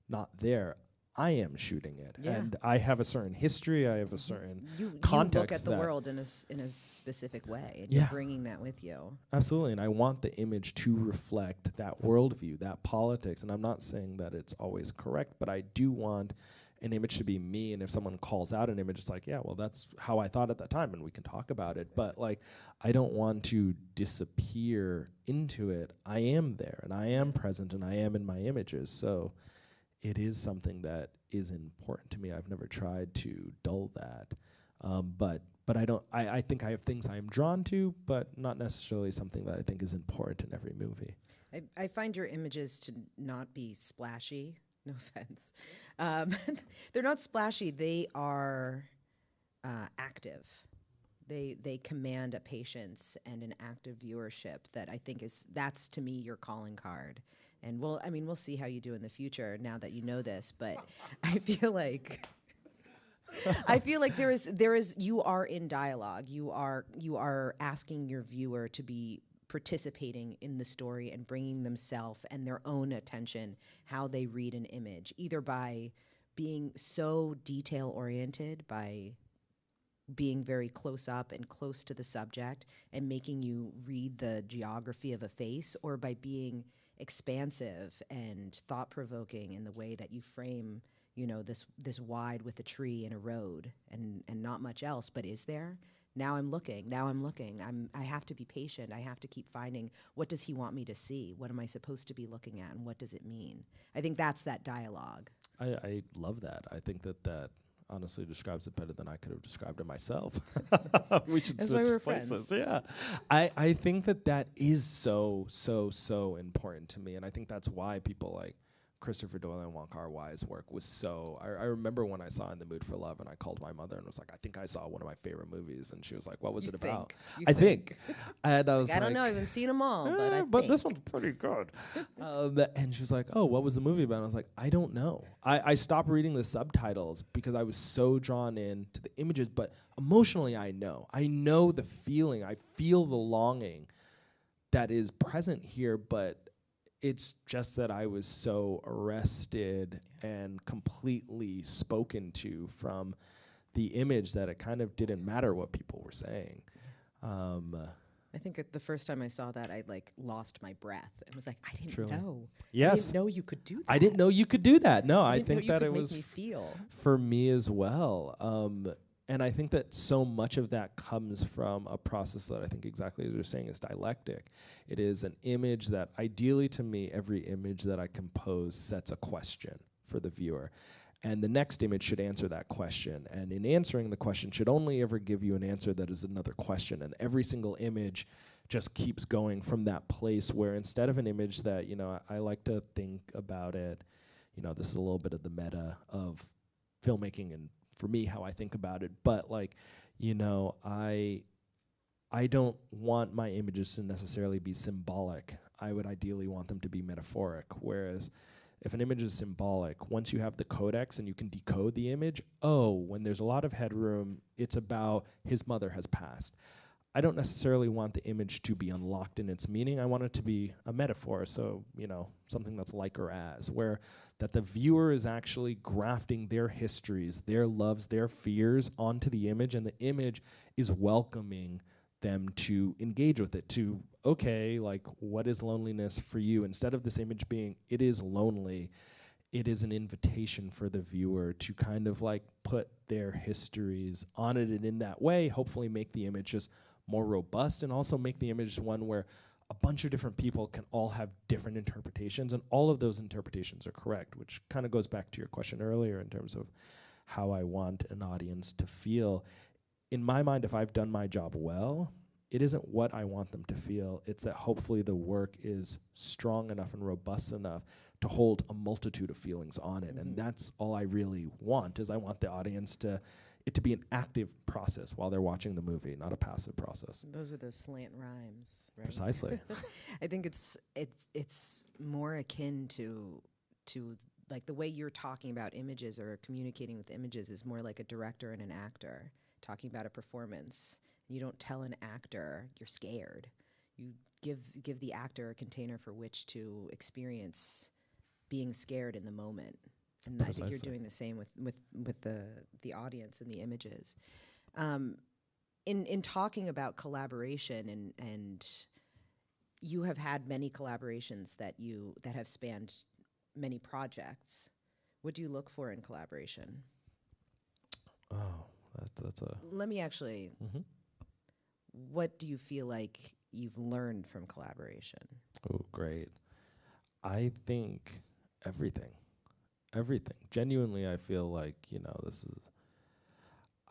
B: not there. I am shooting it, and I have a certain history. I have a certain context.
A: You look at the world in a specific way, and you're bringing that with you.
B: Absolutely, and I want the image to reflect that worldview, that politics. And I'm not saying that it's always correct, but I do want an image to be me. And if someone calls out an image, it's like, yeah, well, that's how I thought at that time, and we can talk about it. But I don't want to disappear into it. I am there, and I am present, and I am in my images. So it is something that is important to me. I've never tried to dull that. But I don't. I think I have things I am drawn to, but not necessarily something that I think is important in every movie.
A: I find your images to not be splashy. No offense. They're not splashy. They are active. They command a patience and an active viewership that I think that's to me your calling card. And we'll see how you do in the future now that you know this, but I feel like there is you are in dialogue. You are asking your viewer to be participating in the story and bringing themselves and their own attention, how they read an image, either by being so detail oriented, by being very close up and close to the subject and making you read the geography of a face, or by being expansive and thought-provoking in the way that you frame, this wide with a tree and a road and not much else, but is there? Now I'm looking. I have to be patient. I have to keep finding, what does he want me to see? What am I supposed to be looking at, and what does it mean? I think that's that dialogue.
B: I love that. I think that honestly describes it better than I could have described it myself. We should
A: That's why we're
B: switch places.
A: friends.
B: Yeah. I think that is so important to me. And I think that's why people like Christopher Doyle and Wong Kar-wai's work was so. I remember when I saw In the Mood for Love, and I called my mother and was like, I think I saw one of my favorite movies, and she was like, what was it about?
A: I
B: think. And I was
A: I don't know. I haven't seen them all, but
B: but this one's pretty good. And she was like, oh, what was the movie about? And I was like, I don't know. I stopped reading the subtitles because I was so drawn in to the images, but emotionally I know the feeling. I feel the longing that is present here, but it's just that I was so arrested and completely spoken to from the image that it kind of didn't matter what people were saying.
A: I think the first time I saw that, I lost my breath and was like, I didn't
B: Truly.
A: know.
B: Yes.
A: I didn't know you could do that.
B: I didn't know you could do that. No, I
A: didn't know
B: think
A: you
B: that
A: could
B: it
A: make
B: was
A: me feel.
B: for me as well. And I think that so much of that comes from a process that I think, exactly as you're saying, is dialectic. It is an image that, ideally to me, every image that I compose sets a question for the viewer. And the next image should answer that question. And in answering the question, should only ever give you an answer that is another question. And every single image just keeps going from that place where, instead of an image that, I like to think about it, this is a little bit of the meta of filmmaking and, for me, how I think about it, but I don't want my images to necessarily be symbolic. I would ideally want them to be metaphoric. Whereas if an image is symbolic, once you have the codex and you can decode the image, oh, when there's a lot of headroom, it's about his mother has passed. I don't necessarily want the image to be unlocked in its meaning. I want it to be a metaphor, so, something that's like or as, where that the viewer is actually grafting their histories, their loves, their fears onto the image, and the image is welcoming them to engage with it, to, okay, like, what is loneliness for you? Instead of this image being, it is lonely, it is an invitation for the viewer to kind of like put their histories on it, and in that way, hopefully make the image just more robust, and also make the image one where a bunch of different people can all have different interpretations, and all of those interpretations are correct, which kind of goes back to your question earlier in terms of how I want an audience to feel. In my mind, if I've done my job well, it isn't what I want them to feel. It's that hopefully the work is strong enough and robust enough to hold a multitude of feelings on it. And that's all I really want, is I want the audience to be an active process while they're watching the movie, not a passive process.
A: Those are those slant rhymes, right?
B: Precisely.
A: I think it's more akin to like the way you're talking about images or communicating with images is more like a director and an actor talking about a performance. You don't tell an actor you're scared. You give the actor a container for which to experience being scared in the moment. And
B: Precisely.
A: I think you're doing the same with the audience and the images. In talking about collaboration, and you have had many collaborations that have spanned many projects. What do you look for in collaboration?
B: Oh, that's a...
A: Let me actually... What do you feel like you've learned from collaboration?
B: Oh, great. I think everything. Genuinely, I feel like,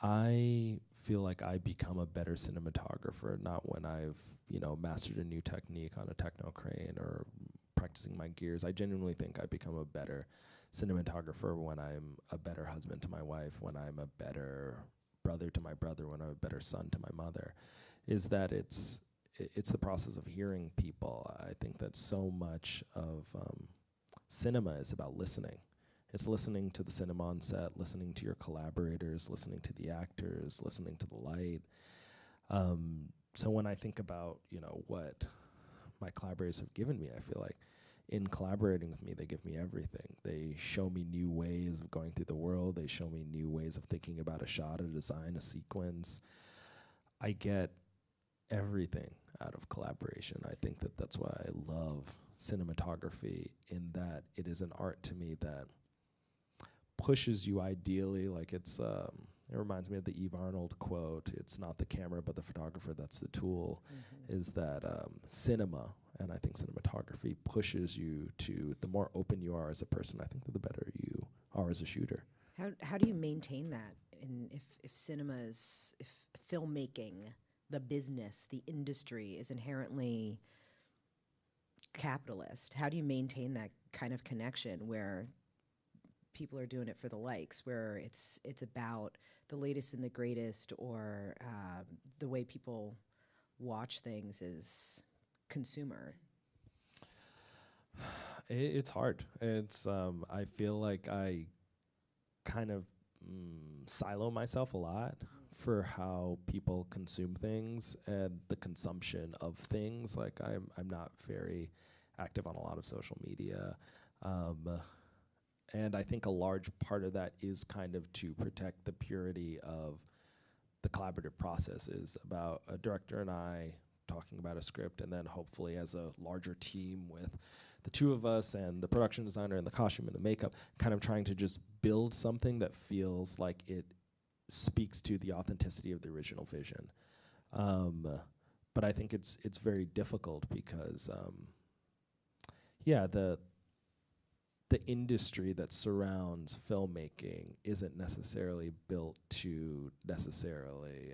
B: I feel like I become a better cinematographer, not when I've, mastered a new technique on a techno crane or practicing my gears. I genuinely think I become a better cinematographer when I'm a better husband to my wife, when I'm a better brother to my brother, when I'm a better son to my mother, is that it's the process of hearing people. I think that so much of cinema is about listening. It's listening to the cinema on set, listening to your collaborators, listening to the actors, listening to the light. So when I think about, what my collaborators have given me, I feel like in collaborating with me, they give me everything. They show me new ways of going through the world. They show me new ways of thinking about a shot, a design, a sequence. I get everything out of collaboration. I think that that's why I love cinematography, in that it is an art to me that pushes you ideally, like it's it reminds me of the Eve Arnold quote, it's not the camera but the photographer that's the tool, is that cinema, and I think cinematography pushes you to, the more open you are as a person, I think that the better you are as a shooter.
A: How do you maintain that if filmmaking, the business, the industry is inherently capitalist? How do you maintain that kind of connection where people are doing it for the likes, where it's about the latest and the greatest, or the way people watch things is consumer?
B: It's hard. It's I feel like I kind of silo myself a lot for how people consume things and the consumption of things. Like I'm not very active on a lot of social media. And I think a large part of that is kind of to protect the purity of the collaborative process, is about a director and I talking about a script, and then hopefully as a larger team with the two of us and the production designer and the costume and the makeup, kind of trying to just build something that feels like it speaks to the authenticity of the original vision. But I think it's very difficult because, the industry that surrounds filmmaking isn't necessarily built to necessarily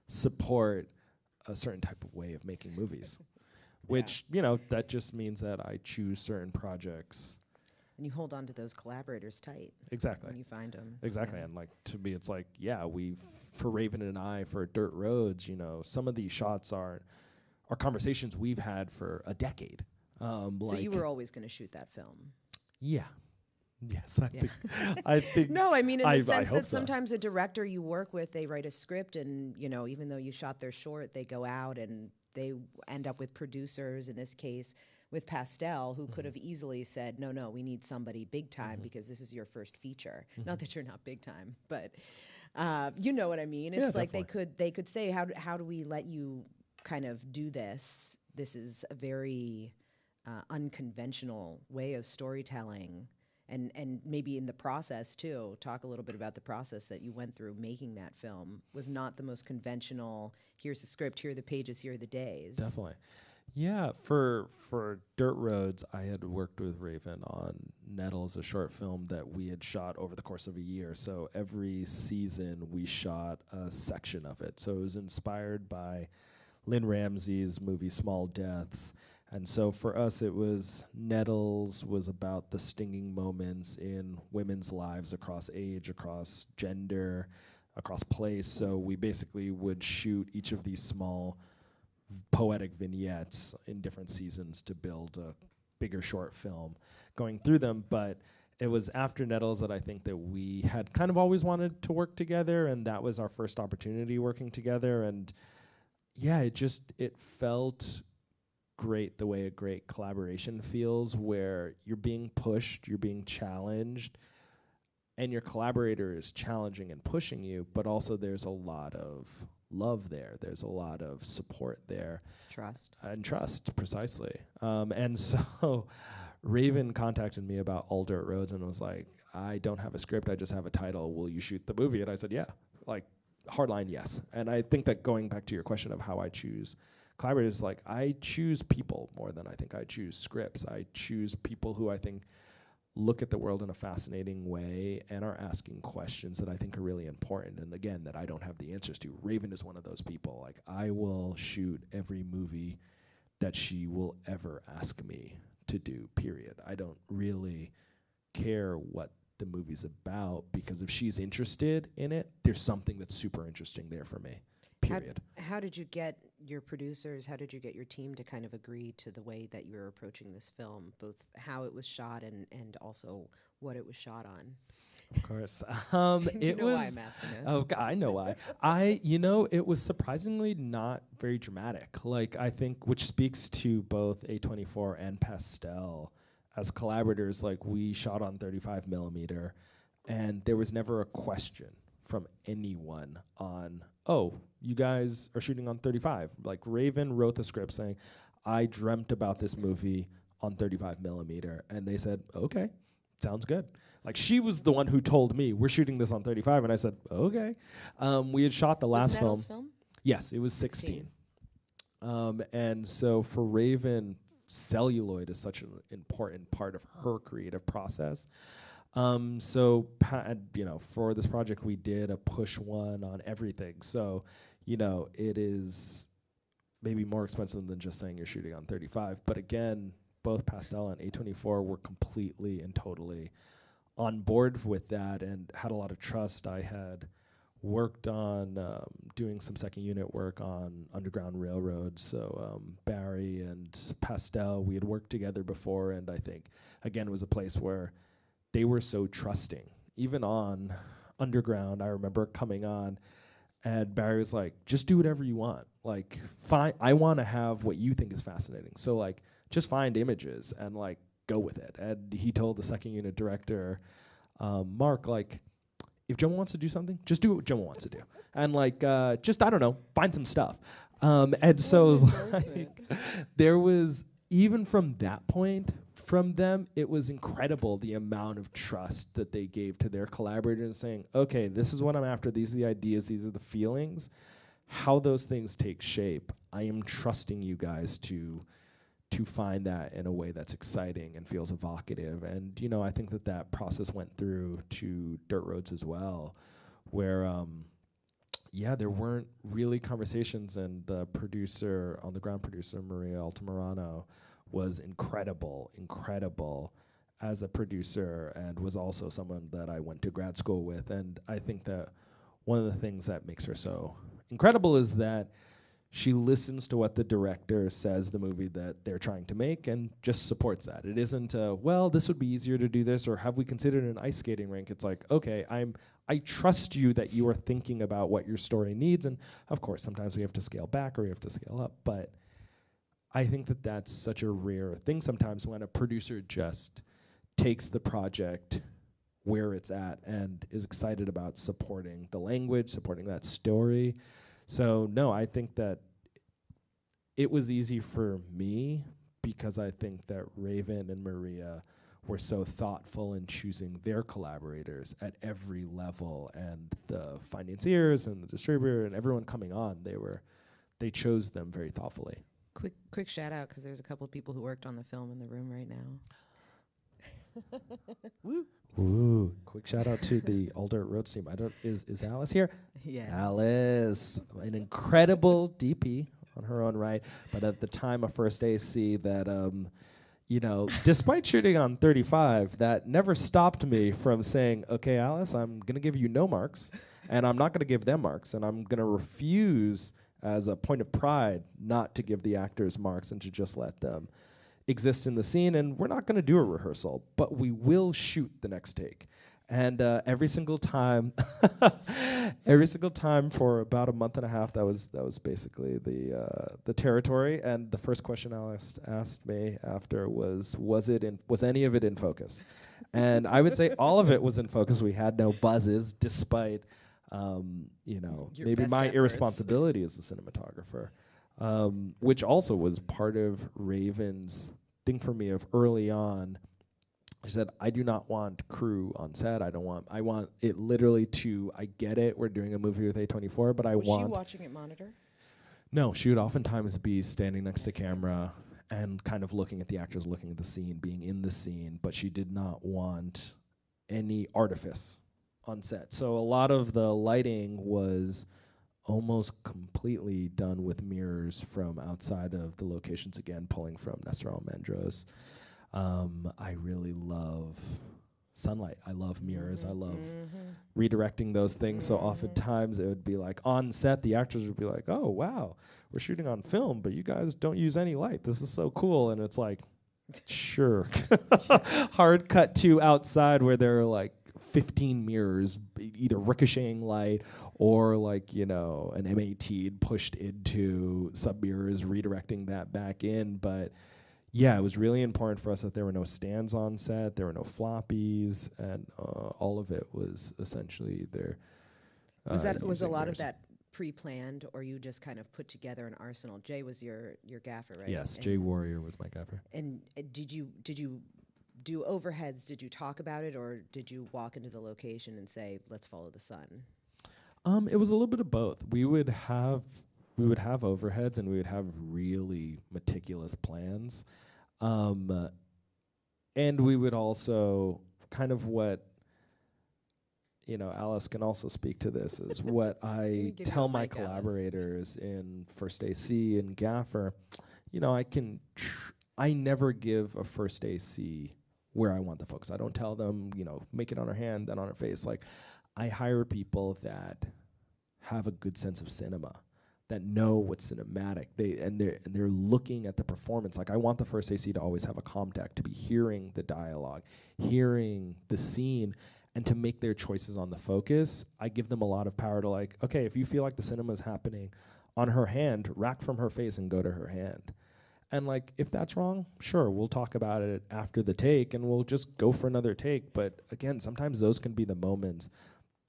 B: support a certain type of way of making movies, which, that just means that I choose certain projects.
A: And you hold on to those collaborators tight.
B: Exactly.
A: When you find them.
B: Exactly.
A: Yeah.
B: And like, to me, it's like, for Raven and I, for Dirt Roads, some of these shots are are conversations we've had for a decade.
A: So you were always going to shoot that film?
B: Yeah. Yes, I think.
A: No, I mean in the sense
B: hope
A: that sometimes a director you work with, they write a script, and even though you shot their short, they go out and they end up with producers. In this case, with Pastel, who could have easily said, "No, we need somebody big time because this is your first feature." Not that you're not big time, but you know what I mean. It's like they could say, "How do we let you kind of do this? This is a very unconventional way of storytelling." And maybe in the process, too, talk a little bit about the process that you went through making that film. Was not the most conventional, here's the script, here are the pages, here are the days.
B: Definitely. Yeah, for Dirt Roads, I had worked with Raven on Nettles, a short film that we had shot over the course of a year. So every season, we shot a section of it. So it was inspired by Lynn Ramsey's movie Small Deaths. And so for us, it was Nettles was about the stinging moments in women's lives across age, across gender, across place. So we basically would shoot each of these small poetic vignettes in different seasons to build a bigger short film going through them. But it was after Nettles that I think that we had kind of always wanted to work together, and that was our first opportunity working together. And yeah, it felt great the way a great collaboration feels, where you're being pushed, you're being challenged, and your collaborator is challenging and pushing you, but also there's a lot of love there. There's a lot of support there.
A: Trust.
B: And trust, precisely. And so Raven contacted me about All Dirt Roads and was like, I don't have a script, I just have a title. Will you shoot the movie? And I said, yeah. Like, hardline, yes. And I think that going back to your question of how I choose collaborators, like, I choose people more than I think I choose scripts. I choose people who I think look at the world in a fascinating way and are asking questions that I think are really important, and again, that I don't have the answers to. Raven is one of those people. Like, I will shoot every movie that she will ever ask me to do, period. I don't really care what the movie's about, because if she's interested in it, there's something that's super interesting there for me. Period.
A: How did you get your producers, how did you get your team to kind of agree to the way that you were approaching this film, both how it was shot and also what it was shot on?
B: Of course.
A: You know why I'm asking this.
B: Oh, I know why. It was surprisingly not very dramatic. Like, I think, which speaks to both A24 and Pastel as collaborators. Like, we shot on 35 millimeter, and there was never a question from anyone on, oh, you guys are shooting on 35. Like, Raven wrote the script saying, I dreamt about this movie on 35 millimeter. And they said, okay, sounds good. Like, she was the one who told me, we're shooting this on 35. And I said, okay. We had shot the last film. Yes, it was 16. And so for Raven, celluloid is such an important part of her creative process. For this project, we did a push one on everything. So, it is maybe more expensive than just saying you're shooting on 35. But again, both Pastel and A24 were completely and totally on board with that and had a lot of trust. I had worked on doing some second unit work on Underground Railroad. So Barry and Pastel, we had worked together before. And I think, again, it was a place where they were so trusting. Even on Underground, I remember coming on, and Barry was like, just do whatever you want. Like, I want to have what you think is fascinating. So, like, just find images and, like, go with it. And he told the second unit director, Mark, like, if Jomo wants to do something, just do what Jomo wants to do. And, like, just, I don't know, find some stuff. And so it was like, there was, even from that point, from them, it was incredible the amount of trust that they gave to their collaborators, saying, okay, this is what I'm after, these are the ideas, these are the feelings. How those things take shape, I am trusting you guys to find that in a way that's exciting and feels evocative. And, I think that process went through to Dirt Roads as well, where, there weren't really conversations, and the producer, on the ground producer, Maria Altamirano, was incredible as a producer, and was also someone that I went to grad school with. And I think that one of the things that makes her so incredible is that She listens to what the director says the movie that they're trying to make and just supports that. It isn't, well, this would be easier to do this, or have we considered an ice skating rink? It's like, okay, I trust you that you are thinking about what your story needs. And of course, sometimes we have to scale back or we have to scale up. But I think that that's such a rare thing sometimes when a producer just takes the project where it's at and is excited about supporting the language, supporting that story. So no, I think that it was easy for me because I think that Raven and Maria were so thoughtful in choosing their collaborators at every level, and the financiers and the distributor and everyone coming on, they chose them very thoughtfully.
A: Quick shout out, because there's a couple of people who worked on the film in the room right now. Woo.
B: Ooh, quick shout out to the Alder Roads team. Is Alice here?
A: Yes.
B: Alice, an incredible DP on her own right, but at the time of First AC that, despite shooting on 35, that never stopped me from saying, okay, Alice, I'm gonna give you no marks, and I'm not gonna give them marks, and I'm gonna refuse as a point of pride not to give the actors marks and to just let them exist in the scene. And we're not going to do a rehearsal, but we will shoot the next take. And every single time for about a month and a half, that was basically the territory. And the first question Alice asked me after was any of it in focus? And I would say all of it was in focus. We had no buzzes, despite maybe my irresponsibility as a cinematographer, which also was part of Raven's thing for me of early on. She said, I do not want crew on set. I want it literally to, I get it, we're doing a movie with A24, but
A: Was she watching it monitor?
B: No, she would oftentimes be standing next to camera and kind of looking at the actors, looking at the scene, being in the scene, but she did not want any artifice on set. So a lot of the lighting was almost completely done with mirrors from outside of the locations, again, pulling from Nestor Almendros. I really love sunlight. I love mirrors. I love redirecting those things. So oftentimes it would be like on set, the actors would be like, oh, wow, we're shooting on film, but you guys don't use any light. This is so cool. And it's like, sure. Hard cut to outside where there are like 15 mirrors, either ricocheting light or like, an M18 pushed into sub mirrors, redirecting that back in. But yeah, it was really important for us that there were no stands on set, there were no floppies, and all of it was essentially there.
A: Was a lot of that pre-planned, or you just kind of put together an arsenal? Jay was your gaffer, right?
B: Yes, Jay Warrior was my gaffer.
A: And did you do overheads? Did you talk about it, or did you walk into the location and say, let's follow the sun?
B: It was a little bit of both. We would have overheads, and we would have really meticulous plans. And we would also kind of what, Alice can also speak to this, is what I tell my collaborators in First AC and Gaffer. I never give a First AC where I want the focus. I don't tell them, make it on her hand, then on her face. Like, I hire people that have a good sense of cinema, that know what's cinematic. They're looking at the performance. Like, I want the First AC to always have a comm deck, to be hearing the dialogue, hearing the scene, and to make their choices on the focus. I give them a lot of power to, like, okay, if you feel like the cinema is happening on her hand, rack from her face and go to her hand. And like, if that's wrong, sure, we'll talk about it after the take and we'll just go for another take. But again, sometimes those can be the moments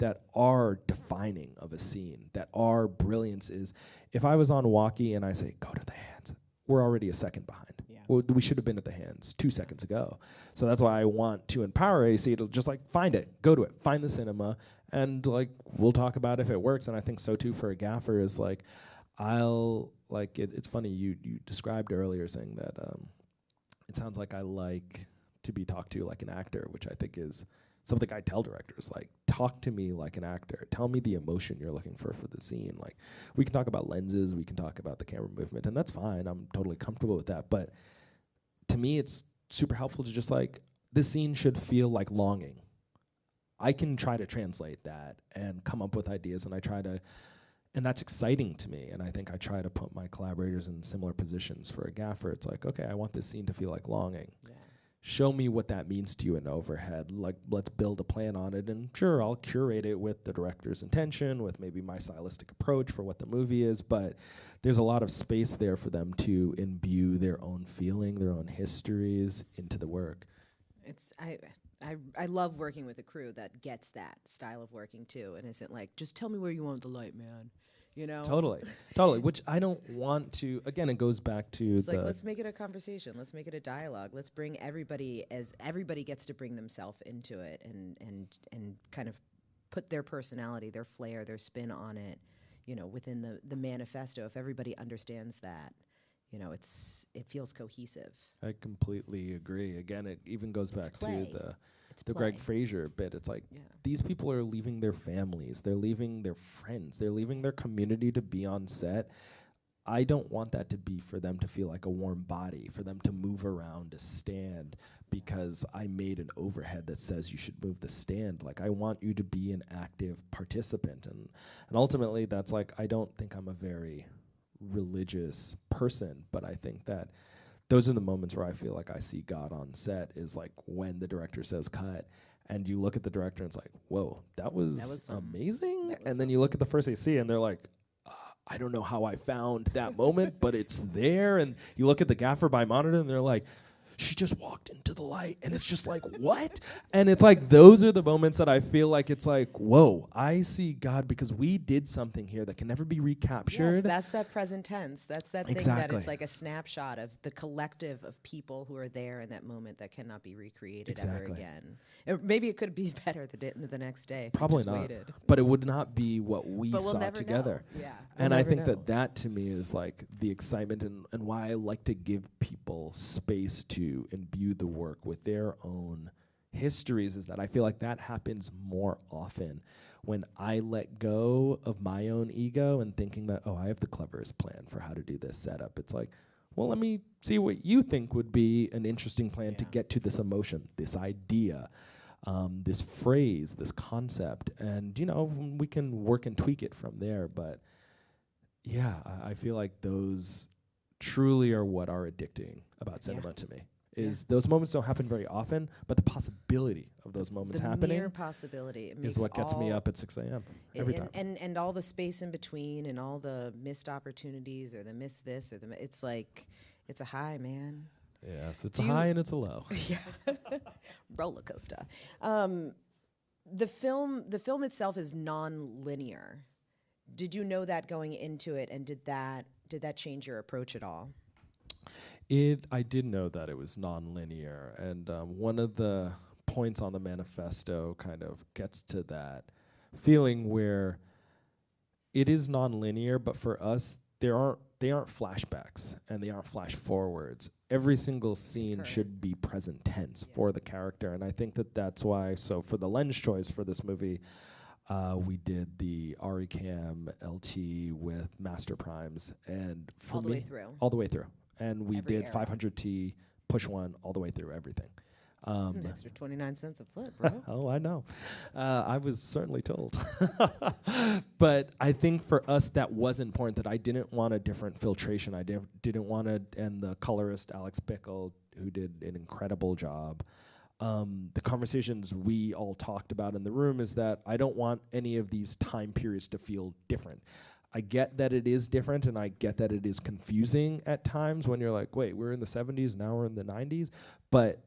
B: that are defining of a scene, that are brilliance. Is if I was on walkie and I say, go to the hands, we're already a second behind. Yeah. Well, we should have been at the hands 2 seconds ago. So that's why I want to empower AC to just like find it, go to it, find the cinema, and like we'll talk about if it works. And I think so too for a gaffer is like, it's funny, you described earlier saying that it sounds like I like to be talked to like an actor, which I think is something I tell directors, like, talk to me like an actor. Tell me the emotion you're looking for the scene. Like, we can talk about lenses, we can talk about the camera movement, and that's fine. I'm totally comfortable with that. But to me, it's super helpful to just like, this scene should feel like longing. I can try to translate that and come up with ideas, and I try to And that's exciting to me. And I think I try to put my collaborators in similar positions for a gaffer. It's like, okay, I want this scene to feel like longing.
A: Yeah.
B: Show me what that means to you in overhead. Like, let's build a plan on it. And sure, I'll curate it with the director's intention, with maybe my stylistic approach for what the movie is. But there's a lot of space there for them to imbue their own feeling, their own histories into the work.
A: It's I love working with a crew that gets that style of working too, and isn't like, just tell me where you want the light, man. You know?
B: Totally. Which I don't want to. Again, it goes back to
A: it's like, let's make it a conversation. Let's make it a dialogue. Let's bring everybody, as everybody gets to bring themselves into it, and kind of put their personality, their flair, their spin on it. You know, within the manifesto. If everybody understands that, you know, it feels cohesive.
B: I completely agree. Again, it even goes back to the
A: play.
B: Greg Fraser bit. It's like,
A: Yeah.
B: these people are leaving their families, they're leaving their friends, they're leaving their community to be on set. I don't want that to be for them to feel like a warm body, for them to move around, to stand, because I made an overhead that says you should move the stand. Like, I want you to be an active participant. And ultimately, that's like, I don't think I'm a very religious person, but I think that those are the moments where I feel like I see God on set, is like when the director says cut and you look at the director and it's like, whoa, that was amazing. And then you look at the first AC and they're like, I don't know how I found that moment, but it's there. And you look at the gaffer by monitor and they're like, she just walked into the light, and it's just like, what? And it's like, those are the moments that I feel like it's like, whoa, I see God, because we did something here that can never be recaptured.
A: Yes, that's that present tense. That's that thing that it's like a snapshot of the collective of people who are there in that moment that cannot be recreated ever again. Maybe it could be better the next day.
B: Probably not.
A: Waited.
B: But it would not be what we
A: But
B: saw
A: we'll never
B: together.
A: know. Yeah.
B: And I think that to me is like the excitement and why I like to give people space to imbue the work with their own histories, is that I feel like that happens more often when I let go of my own ego and thinking that, oh, I have the cleverest plan for how to do this setup. It's like, well, let me see what you think would be an interesting plan to get to this emotion, this idea, this phrase, this concept. And, you know, we can work and tweak it from there. But yeah, I feel like those truly are what are addicting about cinema to me. Is those moments don't happen very often, but the possibility of those moments happening,
A: mere possibility,
B: is what gets me up at 6 a.m. every time.
A: And all the space in between, and all the missed opportunities, or the missed this, or it's like, it's a high, man.
B: Yes, it's a high and it's a low.
A: Roller coaster. The film itself is non-linear. Did you know that going into it, and did that change your approach at all?
B: I did know that it was non-linear, and one of the points on the manifesto kind of gets to that feeling where it is non-linear, but for us, they aren't flashbacks and they aren't flash forwards. Every single scene should be present tense for the character, and I think that's why. So for the lens choice for this movie, we did the ARRI Cam LT with master primes, and for
A: all the way through.
B: And we
A: Every
B: did
A: era.
B: 500T push one all the way through everything.
A: An extra 29 cents a foot, bro.
B: Oh, I know. I was certainly told. But I think for us that was important, that I didn't want a different filtration. I didn't want to, and the colorist Alex Bickle, who did an incredible job. The conversations we all talked about in the room is that I don't want any of these time periods to feel different. I get that it is different, and I get that it is confusing at times when you're like, wait, we're in the 70s, now we're in the 90s. But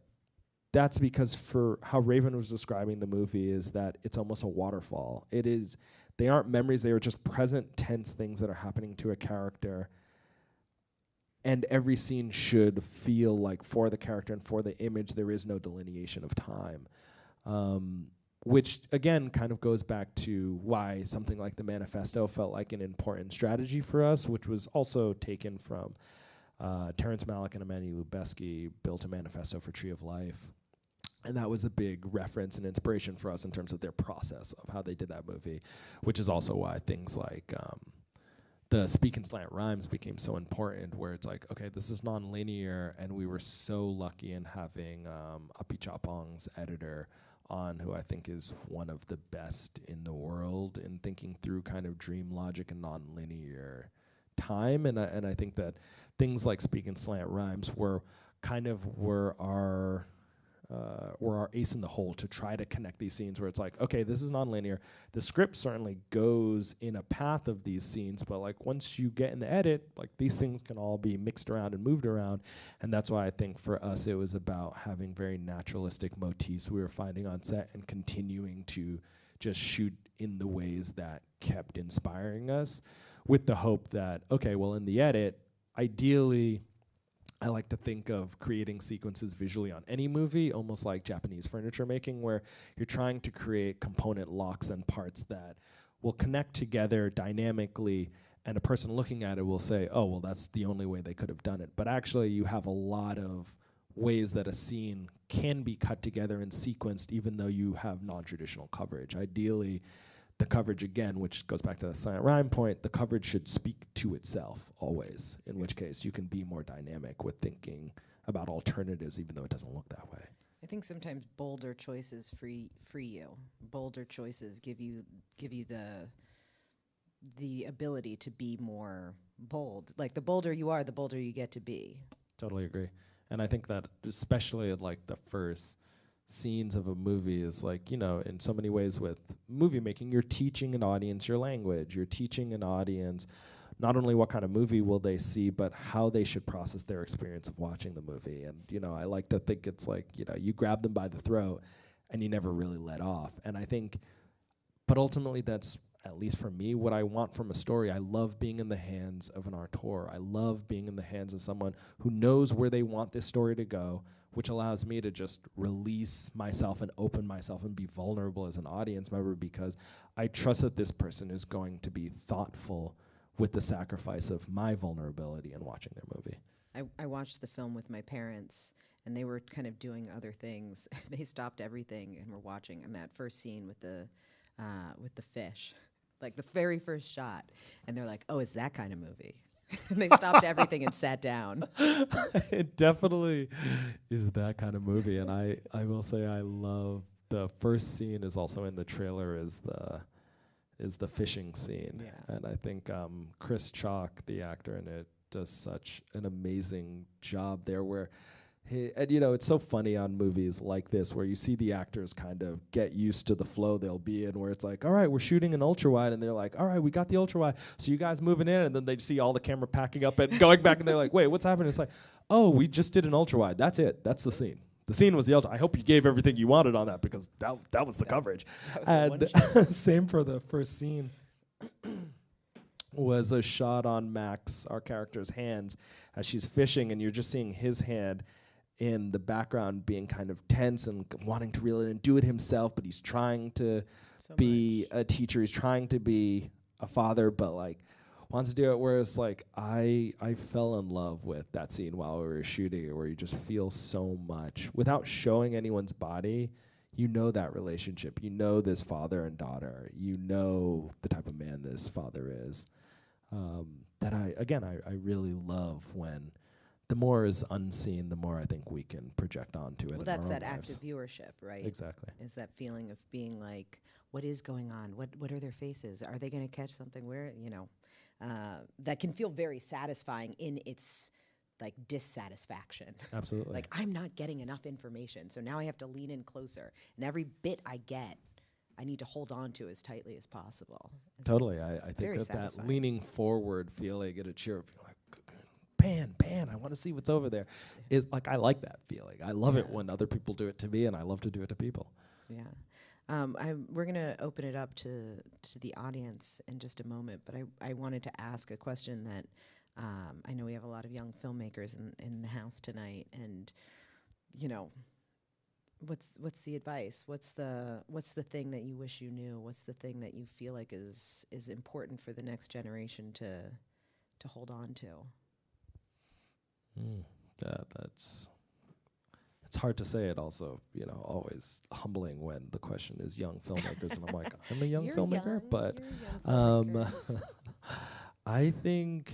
B: that's because for how Raven was describing the movie is that it's almost a waterfall. They aren't memories, they are just present tense things that are happening to a character. And every scene should feel like for the character and for the image, there is no delineation of time. Which, again, kind of goes back to why something like the manifesto felt like an important strategy for us, which was also taken from Terrence Malick and Emmanuel Lubezki built a manifesto for Tree of Life. And that was a big reference and inspiration for us in terms of their process of how they did that movie, which is also why things like the speak and slant rhymes became so important, where it's like, okay, this is non-linear, and we were so lucky in having Api Chapong's editor on, who I think is one of the best in the world in thinking through kind of dream logic and nonlinear time. And I think that things like Speak and Slant Rhymes were our ace in the hole to try to connect these scenes where it's like, okay, this is nonlinear. The script certainly goes in a path of these scenes, but like once you get in the edit, like these things can all be mixed around and moved around. And that's why I think for us it was about having very naturalistic motifs we were finding on set and continuing to just shoot in the ways that kept inspiring us, with the hope that, okay, well, in the edit, ideally, I like to think of creating sequences visually on any movie, almost like Japanese furniture making, where you're trying to create component locks and parts that will connect together dynamically, and a person looking at it will say, oh, well, that's the only way they could have done it. But actually, you have a lot of ways that a scene can be cut together and sequenced, even though you have non-traditional coverage. Ideally, the coverage, again, which goes back to the silent rhyme point, the coverage should speak to itself always, in which case you can be more dynamic with thinking about alternatives, even though it doesn't look that way.
A: I think sometimes bolder choices free you. Bolder choices give you the ability to be more bold. Like the bolder you are, the bolder you get to be.
B: Totally agree. And I think that especially at like the first scenes of a movie is like, you know, in so many ways with movie making, you're teaching an audience your language. You're teaching an audience not only what kind of movie will they see, but how they should process their experience of watching the movie. And, you know, I like to think it's like, you know, you grab them by the throat and you never really let off. And I think, but ultimately that's, at least for me, what I want from a story. I love being in the hands of an auteur. I love being in the hands of someone who knows where they want this story to go, which allows me to just release myself and open myself and be vulnerable as an audience member, because I trust that this person is going to be thoughtful with the sacrifice of my vulnerability in watching their movie.
A: I watched the film with my parents, and they were kind of doing other things. They stopped everything and were watching. And that first scene with the fish, like the very first shot, and they're like, "Oh, it's that kind of movie." And they stopped everything and sat down.
B: It definitely is that kind of movie, and I will say I love the first scene is also in the trailer is the fishing scene.
A: Yeah.
B: And I think Chris Chalk, the actor in it, does such an amazing job there where and you know, it's so funny on movies like this where you see the actors kind of get used to the flow they'll be in, where it's like, all right, we're shooting an ultra wide, and they're like, all right, we got the ultra wide, so you guys moving in, and then they see all the camera packing up and going back, and they're like, wait, what's happening? It's like, oh, we just did an ultra wide. That's it. That's the scene. The scene was the ultra. I hope you gave everything you wanted on that, because that was the coverage. And same for the first scene. Was a shot on Max, our character's hands, as she's fishing, and you're just seeing his hand in the background being kind of tense and wanting to reel it and do it himself, but he's trying to be a teacher. He's trying to be a father, but like wants to do it. Whereas like I fell in love with that scene while we were shooting it, where you just feel so much without showing anyone's body. You know that relationship. You know this father and daughter. You know the type of man this father is. That I really love when the more is unseen, the more I think we can project onto it.
A: Well, that's that active viewership, right?
B: Exactly.
A: Is that feeling of being like, what is going on? What are their faces? Are they going to catch something? Where, you know, that can feel very satisfying in its like dissatisfaction.
B: Absolutely.
A: Like, I'm not getting enough information, so now I have to lean in closer, and every bit I get, I need to hold on to as tightly as possible.
B: Totally. I think that leaning forward feeling and a cheer of like, pan, I want to see what's over there. It, like, I like that feeling. I love it when other people do it to me, and I love to do it to people.
A: Yeah. We're going to open it up to the audience in just a moment, but I wanted to ask a question that I know we have a lot of young filmmakers in the house tonight, and, you know, what's the advice? What's the thing that you wish you knew? What's the thing that you feel like is important for the next generation to hold on to?
B: It's hard to say. It also, you know, always humbling when the question is young filmmakers, and I'm like, I'm a young filmmaker, but I think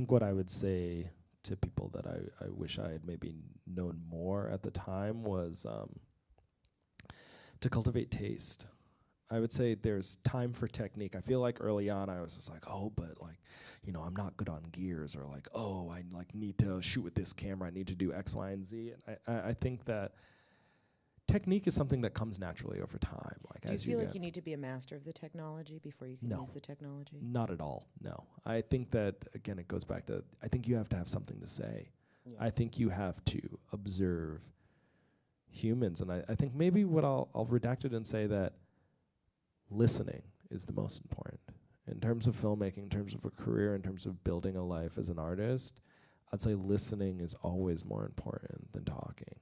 B: what I would say to people that I wish I had maybe known more at the time was to cultivate taste. I would say there's time for technique. I feel like early on I was just like, oh, but like, you know, I'm not good on gears, or like, oh, I like need to shoot with this camera. I need to do X, Y, and Z. And I think that technique is something that comes naturally over time. Like,
A: Do you
B: as
A: feel
B: you
A: like
B: get
A: you need to be a master of the technology before you can
B: No.
A: use the technology?
B: Not at all, no. I think that, again, it goes back to, I think you have to have something to say.
A: Yeah.
B: I think you have to observe humans. And I think maybe what I'll redact it and say that listening is the most important. In terms of filmmaking, in terms of a career, in terms of building a life as an artist, I'd say listening is always more important than talking.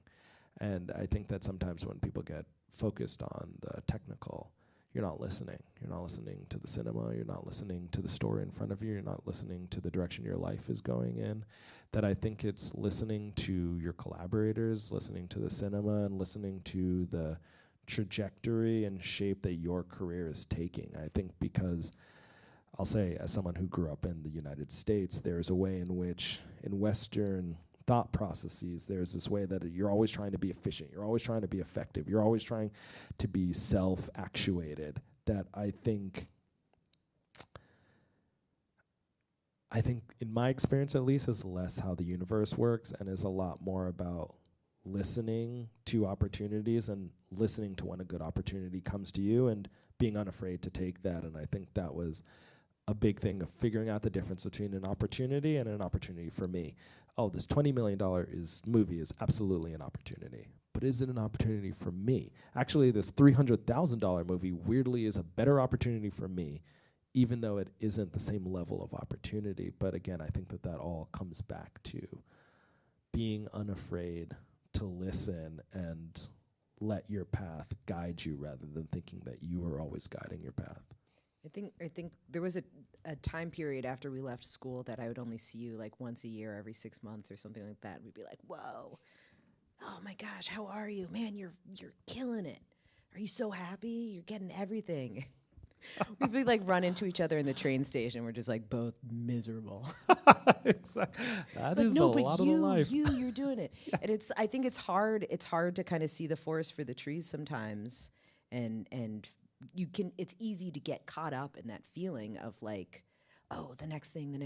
B: And I think that sometimes when people get focused on the technical, you're not listening. You're not listening to the cinema. You're not listening to the story in front of you. You're not listening to the direction your life is going in. That I think it's listening to your collaborators, listening to the cinema, and listening to the trajectory and shape that your career is taking. I think because I'll say, as someone who grew up in the United States, there's a way in which in Western thought processes, there's this way that you're always trying to be efficient, you're always trying to be effective, you're always trying to be self-actuated, that I think in my experience at least is less how the universe works and is a lot more about listening to opportunities and listening to when a good opportunity comes to you and being unafraid to take that. And I think that was a big thing of figuring out the difference between an opportunity and an opportunity for me. Oh, this $20 million movie is absolutely an opportunity. But is it an opportunity for me? Actually, this $300,000 movie weirdly is a better opportunity for me, even though it isn't the same level of opportunity. But again, I think that all comes back to being unafraid to listen and let your path guide you rather than thinking that you are always guiding your path.
A: I think there was a time period after we left school that I would only see you like once a year, every 6 months or something like that. We'd be like, whoa, oh my gosh, how are you? Man, you're killing it. Are you so happy? You're getting everything. We'd be like run into each other in the train station. We're just like both miserable.
B: Exactly. That
A: like,
B: is
A: no,
B: a
A: but
B: lot of the life.
A: you're doing it. Yeah. And I think it's hard to kind of see the forest for the trees sometimes. And it's easy to get caught up in that feeling of like, oh, the next thing.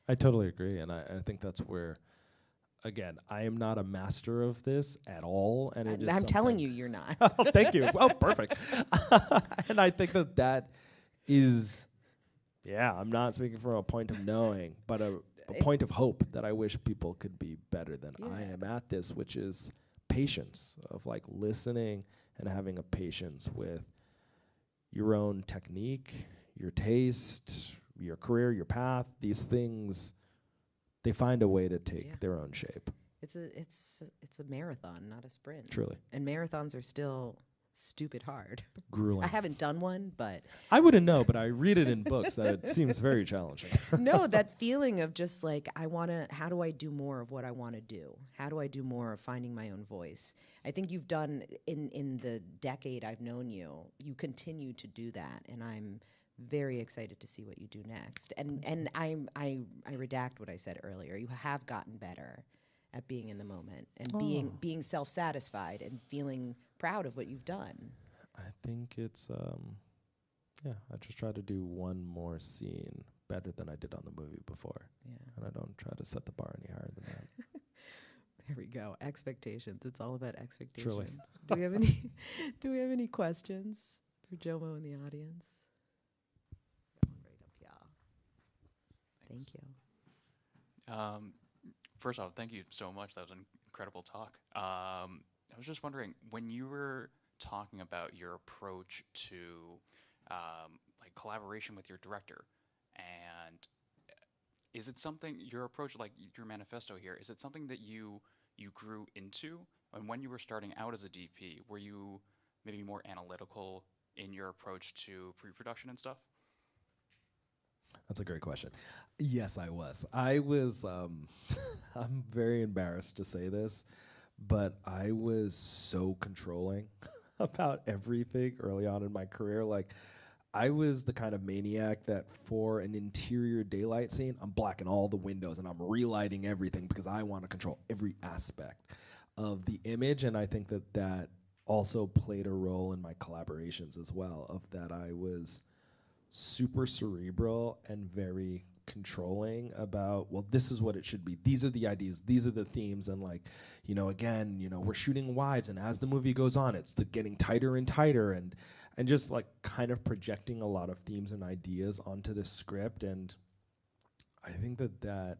B: I totally agree. And I think that's where, again, I am not a master of this at all. And it is
A: I'm telling you, you're not.
B: Oh, thank you. Oh, perfect. And I think that is, I'm not speaking from a point of knowing, but a point of hope that I wish people could be better than I am at this, which is patience, of like listening and having a patience with your own technique, your taste, your career, your path. These things, they find a way to take their own shape.
A: It's a marathon, not a sprint.
B: Truly.
A: And marathons are still stupid hard.
B: Grueling.
A: I haven't done one, but
B: I wouldn't know, but I read it in books that it seems very challenging.
A: no, that feeling of just like, how do I do more of what I want to do? How do I do more of finding my own voice? I think you've done, in the decade I've known you, you continue to do that, and I'm very excited to see what you do next. And I redact what I said earlier. You have gotten better at being in the moment and being self-satisfied and feeling proud of what you've done.
B: I think it's I just try to do one more scene better than I did on the movie before. Yeah. And I don't try to set the bar any higher than that.
A: There we go. Expectations. It's all about expectations.
B: Truly.
A: Do we have any questions for Jomo in the audience? Right up here. Thank you.
G: First off, thank you so much. That was an incredible talk. I was just wondering, when you were talking about your approach to like collaboration with your director, and is it something, your approach, like your manifesto here, is it something that you grew into? And when you were starting out as a DP, were you maybe more analytical in your approach to pre-production and stuff?
B: That's a great question. Yes, I was. I was, I'm very embarrassed to say this, but I was so controlling about everything early on in my career. Like, I was the kind of maniac that for an interior daylight scene, I'm blacking all the windows and I'm relighting everything because I want to control every aspect of the image. And I think that that also played a role in my collaborations as well, of that I was super cerebral and very controlling about, well, this is what it should be. These are the ideas. These are the themes. And like, again, we're shooting wides, and as the movie goes on, it's getting tighter and tighter, and just like kind of projecting a lot of themes and ideas onto the script. And I think that that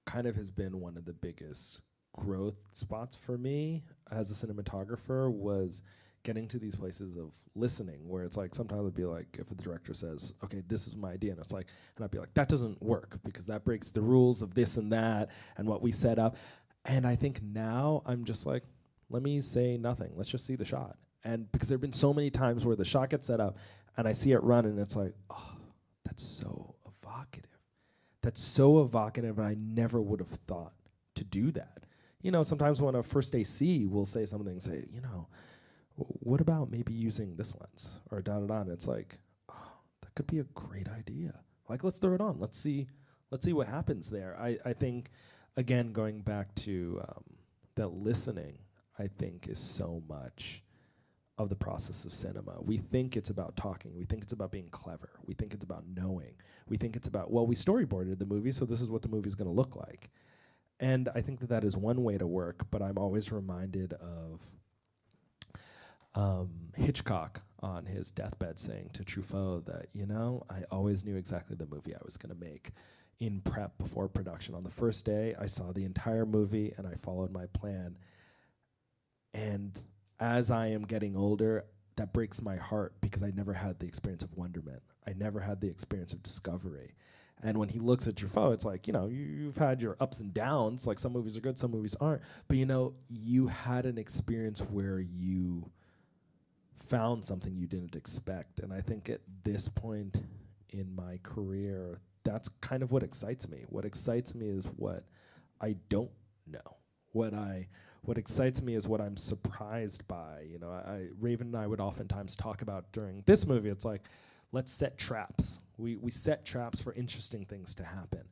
B: kind of has been one of the biggest growth spots for me as a cinematographer, was getting to these places of listening, where it's like sometimes it'd be like if a director says, okay, this is my idea, and it's like, and I'd be like, that doesn't work because that breaks the rules of this and that and what we set up. And I think now I'm just like, let me say nothing. Let's just see the shot. And because there have been so many times where the shot gets set up and I see it run and it's like, oh, that's so evocative. That's so evocative, and I never would have thought to do that. Sometimes when a first AC will say something and say, what about maybe using this lens or da-da-da, and it's like, oh, that could be a great idea. Like, let's throw it on. Let's see what happens there. I think, again, going back to that listening, I think is so much of the process of cinema. We think it's about talking. We think it's about being clever. We think it's about knowing. We think it's about, well, we storyboarded the movie, so this is what the movie's going to look like. And I think that that is one way to work, but I'm always reminded of Hitchcock on his deathbed saying to Truffaut that, I always knew exactly the movie I was going to make in prep before production. On the first day, I saw the entire movie and I followed my plan. And as I am getting older, that breaks my heart because I never had the experience of wonderment. I never had the experience of discovery. And when he looks at Truffaut, it's like, you've had your ups and downs. Like, some movies are good, some movies aren't. But, you had an experience where you found something you didn't expect. And I think at this point in my career, that's kind of what excites me. What excites me is what I don't know. What excites me is what I'm surprised by. Raven and I would oftentimes talk about during this movie, it's like, let's set traps. We set traps for interesting things to happen.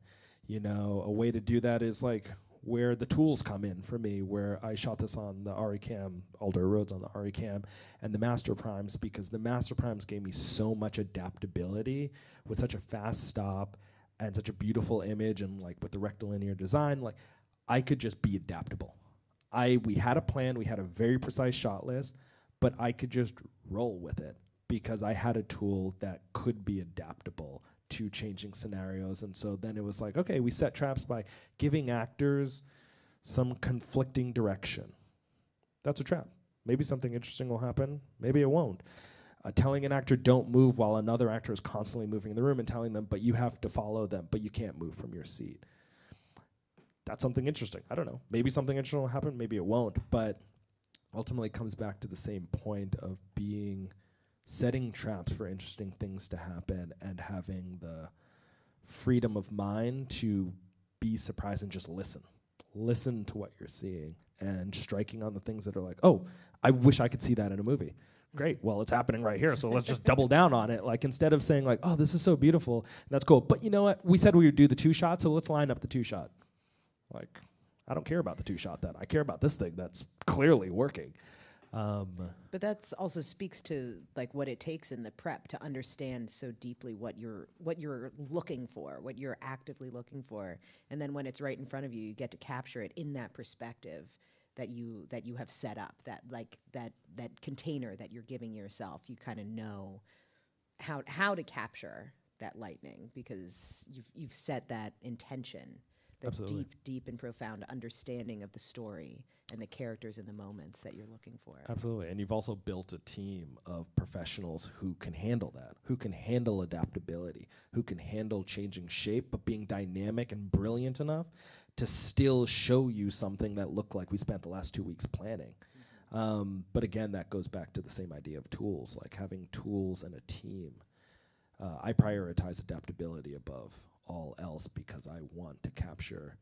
B: A way to do that is like where the tools come in for me, where I shot this on the ARRI Cam, Alder Roads on the ARRI Cam, and the Master Primes, because the Master Primes gave me so much adaptability with such a fast stop and such a beautiful image, and like with the rectilinear design, like I could just be adaptable. We had a plan, we had a very precise shot list, but I could just roll with it because I had a tool that could be adaptable to changing scenarios. And so then it was like, okay, we set traps by giving actors some conflicting direction. That's a trap. Maybe something interesting will happen, maybe it won't. Telling an actor don't move while another actor is constantly moving in the room and telling them, but you have to follow them, but you can't move from your seat. That's something interesting. I don't know. Maybe something interesting will happen, maybe it won't, but ultimately it comes back to the same point of setting traps for interesting things to happen and having the freedom of mind to be surprised and just listen to what you're seeing and striking on the things that are like, oh, I wish I could see that in a movie. Great, well, it's happening right here, so let's just double down on it. Like, instead of saying like, oh, this is so beautiful, that's cool, but you know what, we said we would do the 2-shot, so let's line up the 2-shot. Like, I don't care about the 2-shot then. I care about this thing that's clearly working.
A: But that's also speaks to like what it takes in the prep to understand so deeply what you're looking for, what you're actively looking for, and then when it's right in front of you, you get to capture it in that perspective that you have set up, that container that you're giving yourself. You kind of know how to capture that lightning because you've set that intention.
B: Absolutely.
A: Deep and profound understanding of the story and the characters and the moments that you're looking for.
B: Absolutely, and you've also built a team of professionals who can handle that, who can handle adaptability, who can handle changing shape, but being dynamic and brilliant enough to still show you something that looked like we spent the last 2 weeks planning. But again, that goes back to the same idea of tools, like having tools and a team. I prioritize adaptability above all else because I want to capture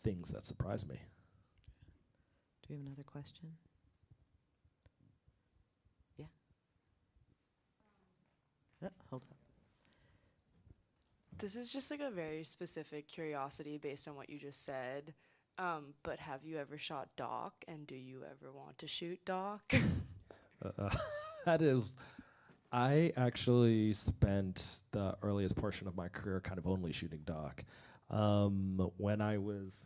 B: things that surprise me.
A: Do we have another question? Yeah. Hold up.
H: This is just like a very specific curiosity based on what you just said. But have you ever shot doc, and do you ever want to shoot doc?
B: That is, I actually spent the earliest portion of my career kind of only shooting doc. When I was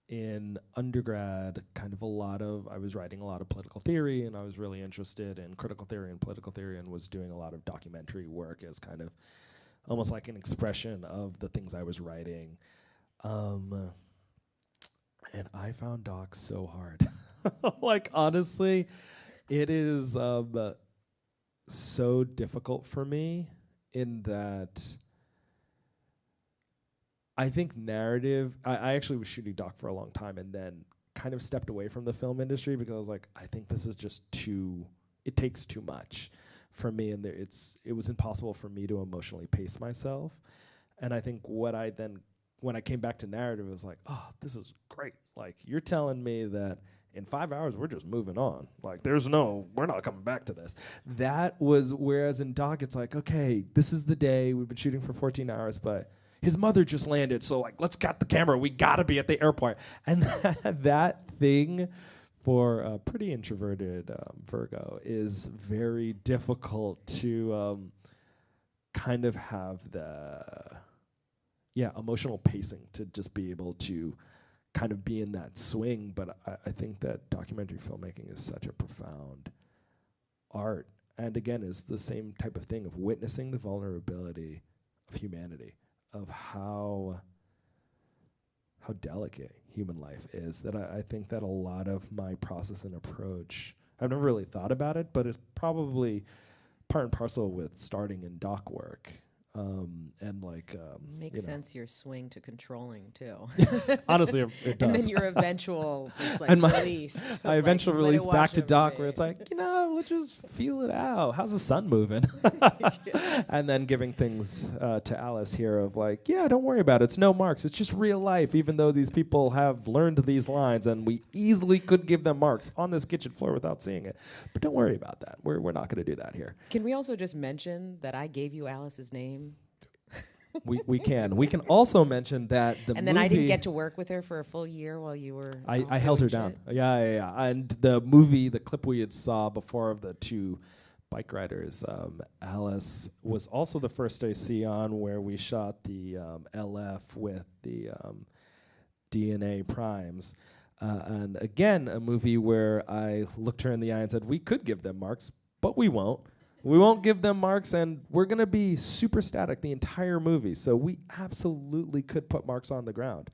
B: in undergrad, I was writing a lot of political theory, and I was really interested in critical theory and political theory, and was doing a lot of documentary work as kind of almost like an expression of the things I was writing. And I found doc so hard. Like, honestly, it is so difficult for me in that I think narrative, I actually was shooting doc for a long time and then kind of stepped away from the film industry because I was like, I think this is just it takes too much for me, and it was impossible for me to emotionally pace myself. And I think when I came back to narrative, it was like, oh, this is great. Like, you're telling me that in 5 hours, we're just moving on. Like, we're not coming back to this. That was, whereas in doc, it's like, okay, this is the day, we've been shooting for 14 hours, but his mother just landed, so like, let's cut the camera, we gotta be at the airport. And that thing for a pretty introverted Virgo is very difficult to kind of have the emotional pacing to just be able to kind of be in that swing. But I think that documentary filmmaking is such a profound art, and again is the same type of thing of witnessing the vulnerability of humanity, of how delicate human life is, that I think that a lot of my process and approach, I've never really thought about it, but it's probably part and parcel with starting in doc work. And like
A: Makes sense, your swing to controlling too.
B: Honestly, it does.
A: And then your eventual just like
B: and
A: release.
B: my eventual
A: let it
B: release back
A: wash
B: to
A: over
B: doc
A: me.
B: where it's like, let's just feel it out. How's the sun moving? And then giving things to Alice here of like, don't worry about it. It's no marks. It's just real life, even though these people have learned these lines and we easily could give them marks on this kitchen floor without seeing it. But don't worry about that. We're not going to do that here.
A: Can we also just mention that I gave you Alice's name?
B: We can. We can also mention that the movie...
A: And then I didn't get to work with her for a full year while you were
B: I held her down. Yeah. And the movie, the clip we had saw before of the two bike riders, Alice was also the first I see on where we shot the LF with the DNA primes. And again, a movie where I looked her in the eye and said, we could give them marks, but we won't. We won't give them marks, and we're going to be super static the entire movie. So we absolutely could put marks on the ground,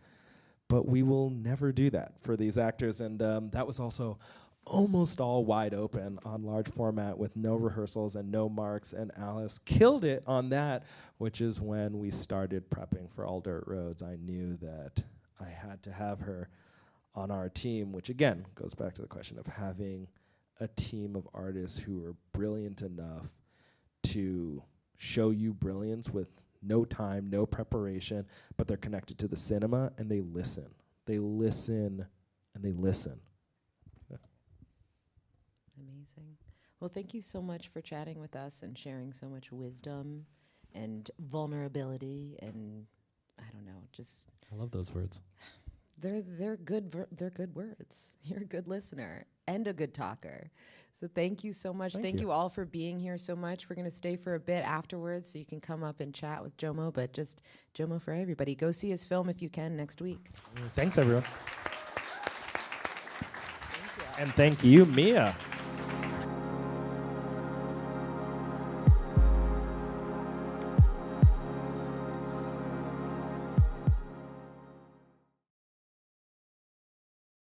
B: but we will never do that for these actors. And that was also almost all wide open on large format with no rehearsals and no marks. And Alice killed it on that, which is when we started prepping for All Dirt Roads. I knew that I had to have her on our team, which again goes back to the question of having a team of artists who are brilliant enough to show you brilliance with no time, no preparation, but they're connected to the cinema and they listen. They listen and they listen. Yeah.
A: Amazing. Well, thank you so much for chatting with us and sharing so much wisdom and vulnerability and I don't know, just
B: I love those words.
A: They're good words. You're a good listener and a good talker. So thank you so much. Thank you all for being here so much. We're going to stay for a bit afterwards so you can come up and chat with Jomo, but just Jomo Fray, everybody. Go see his film if you can next week.
B: Thanks, everyone. And thank you, Mia.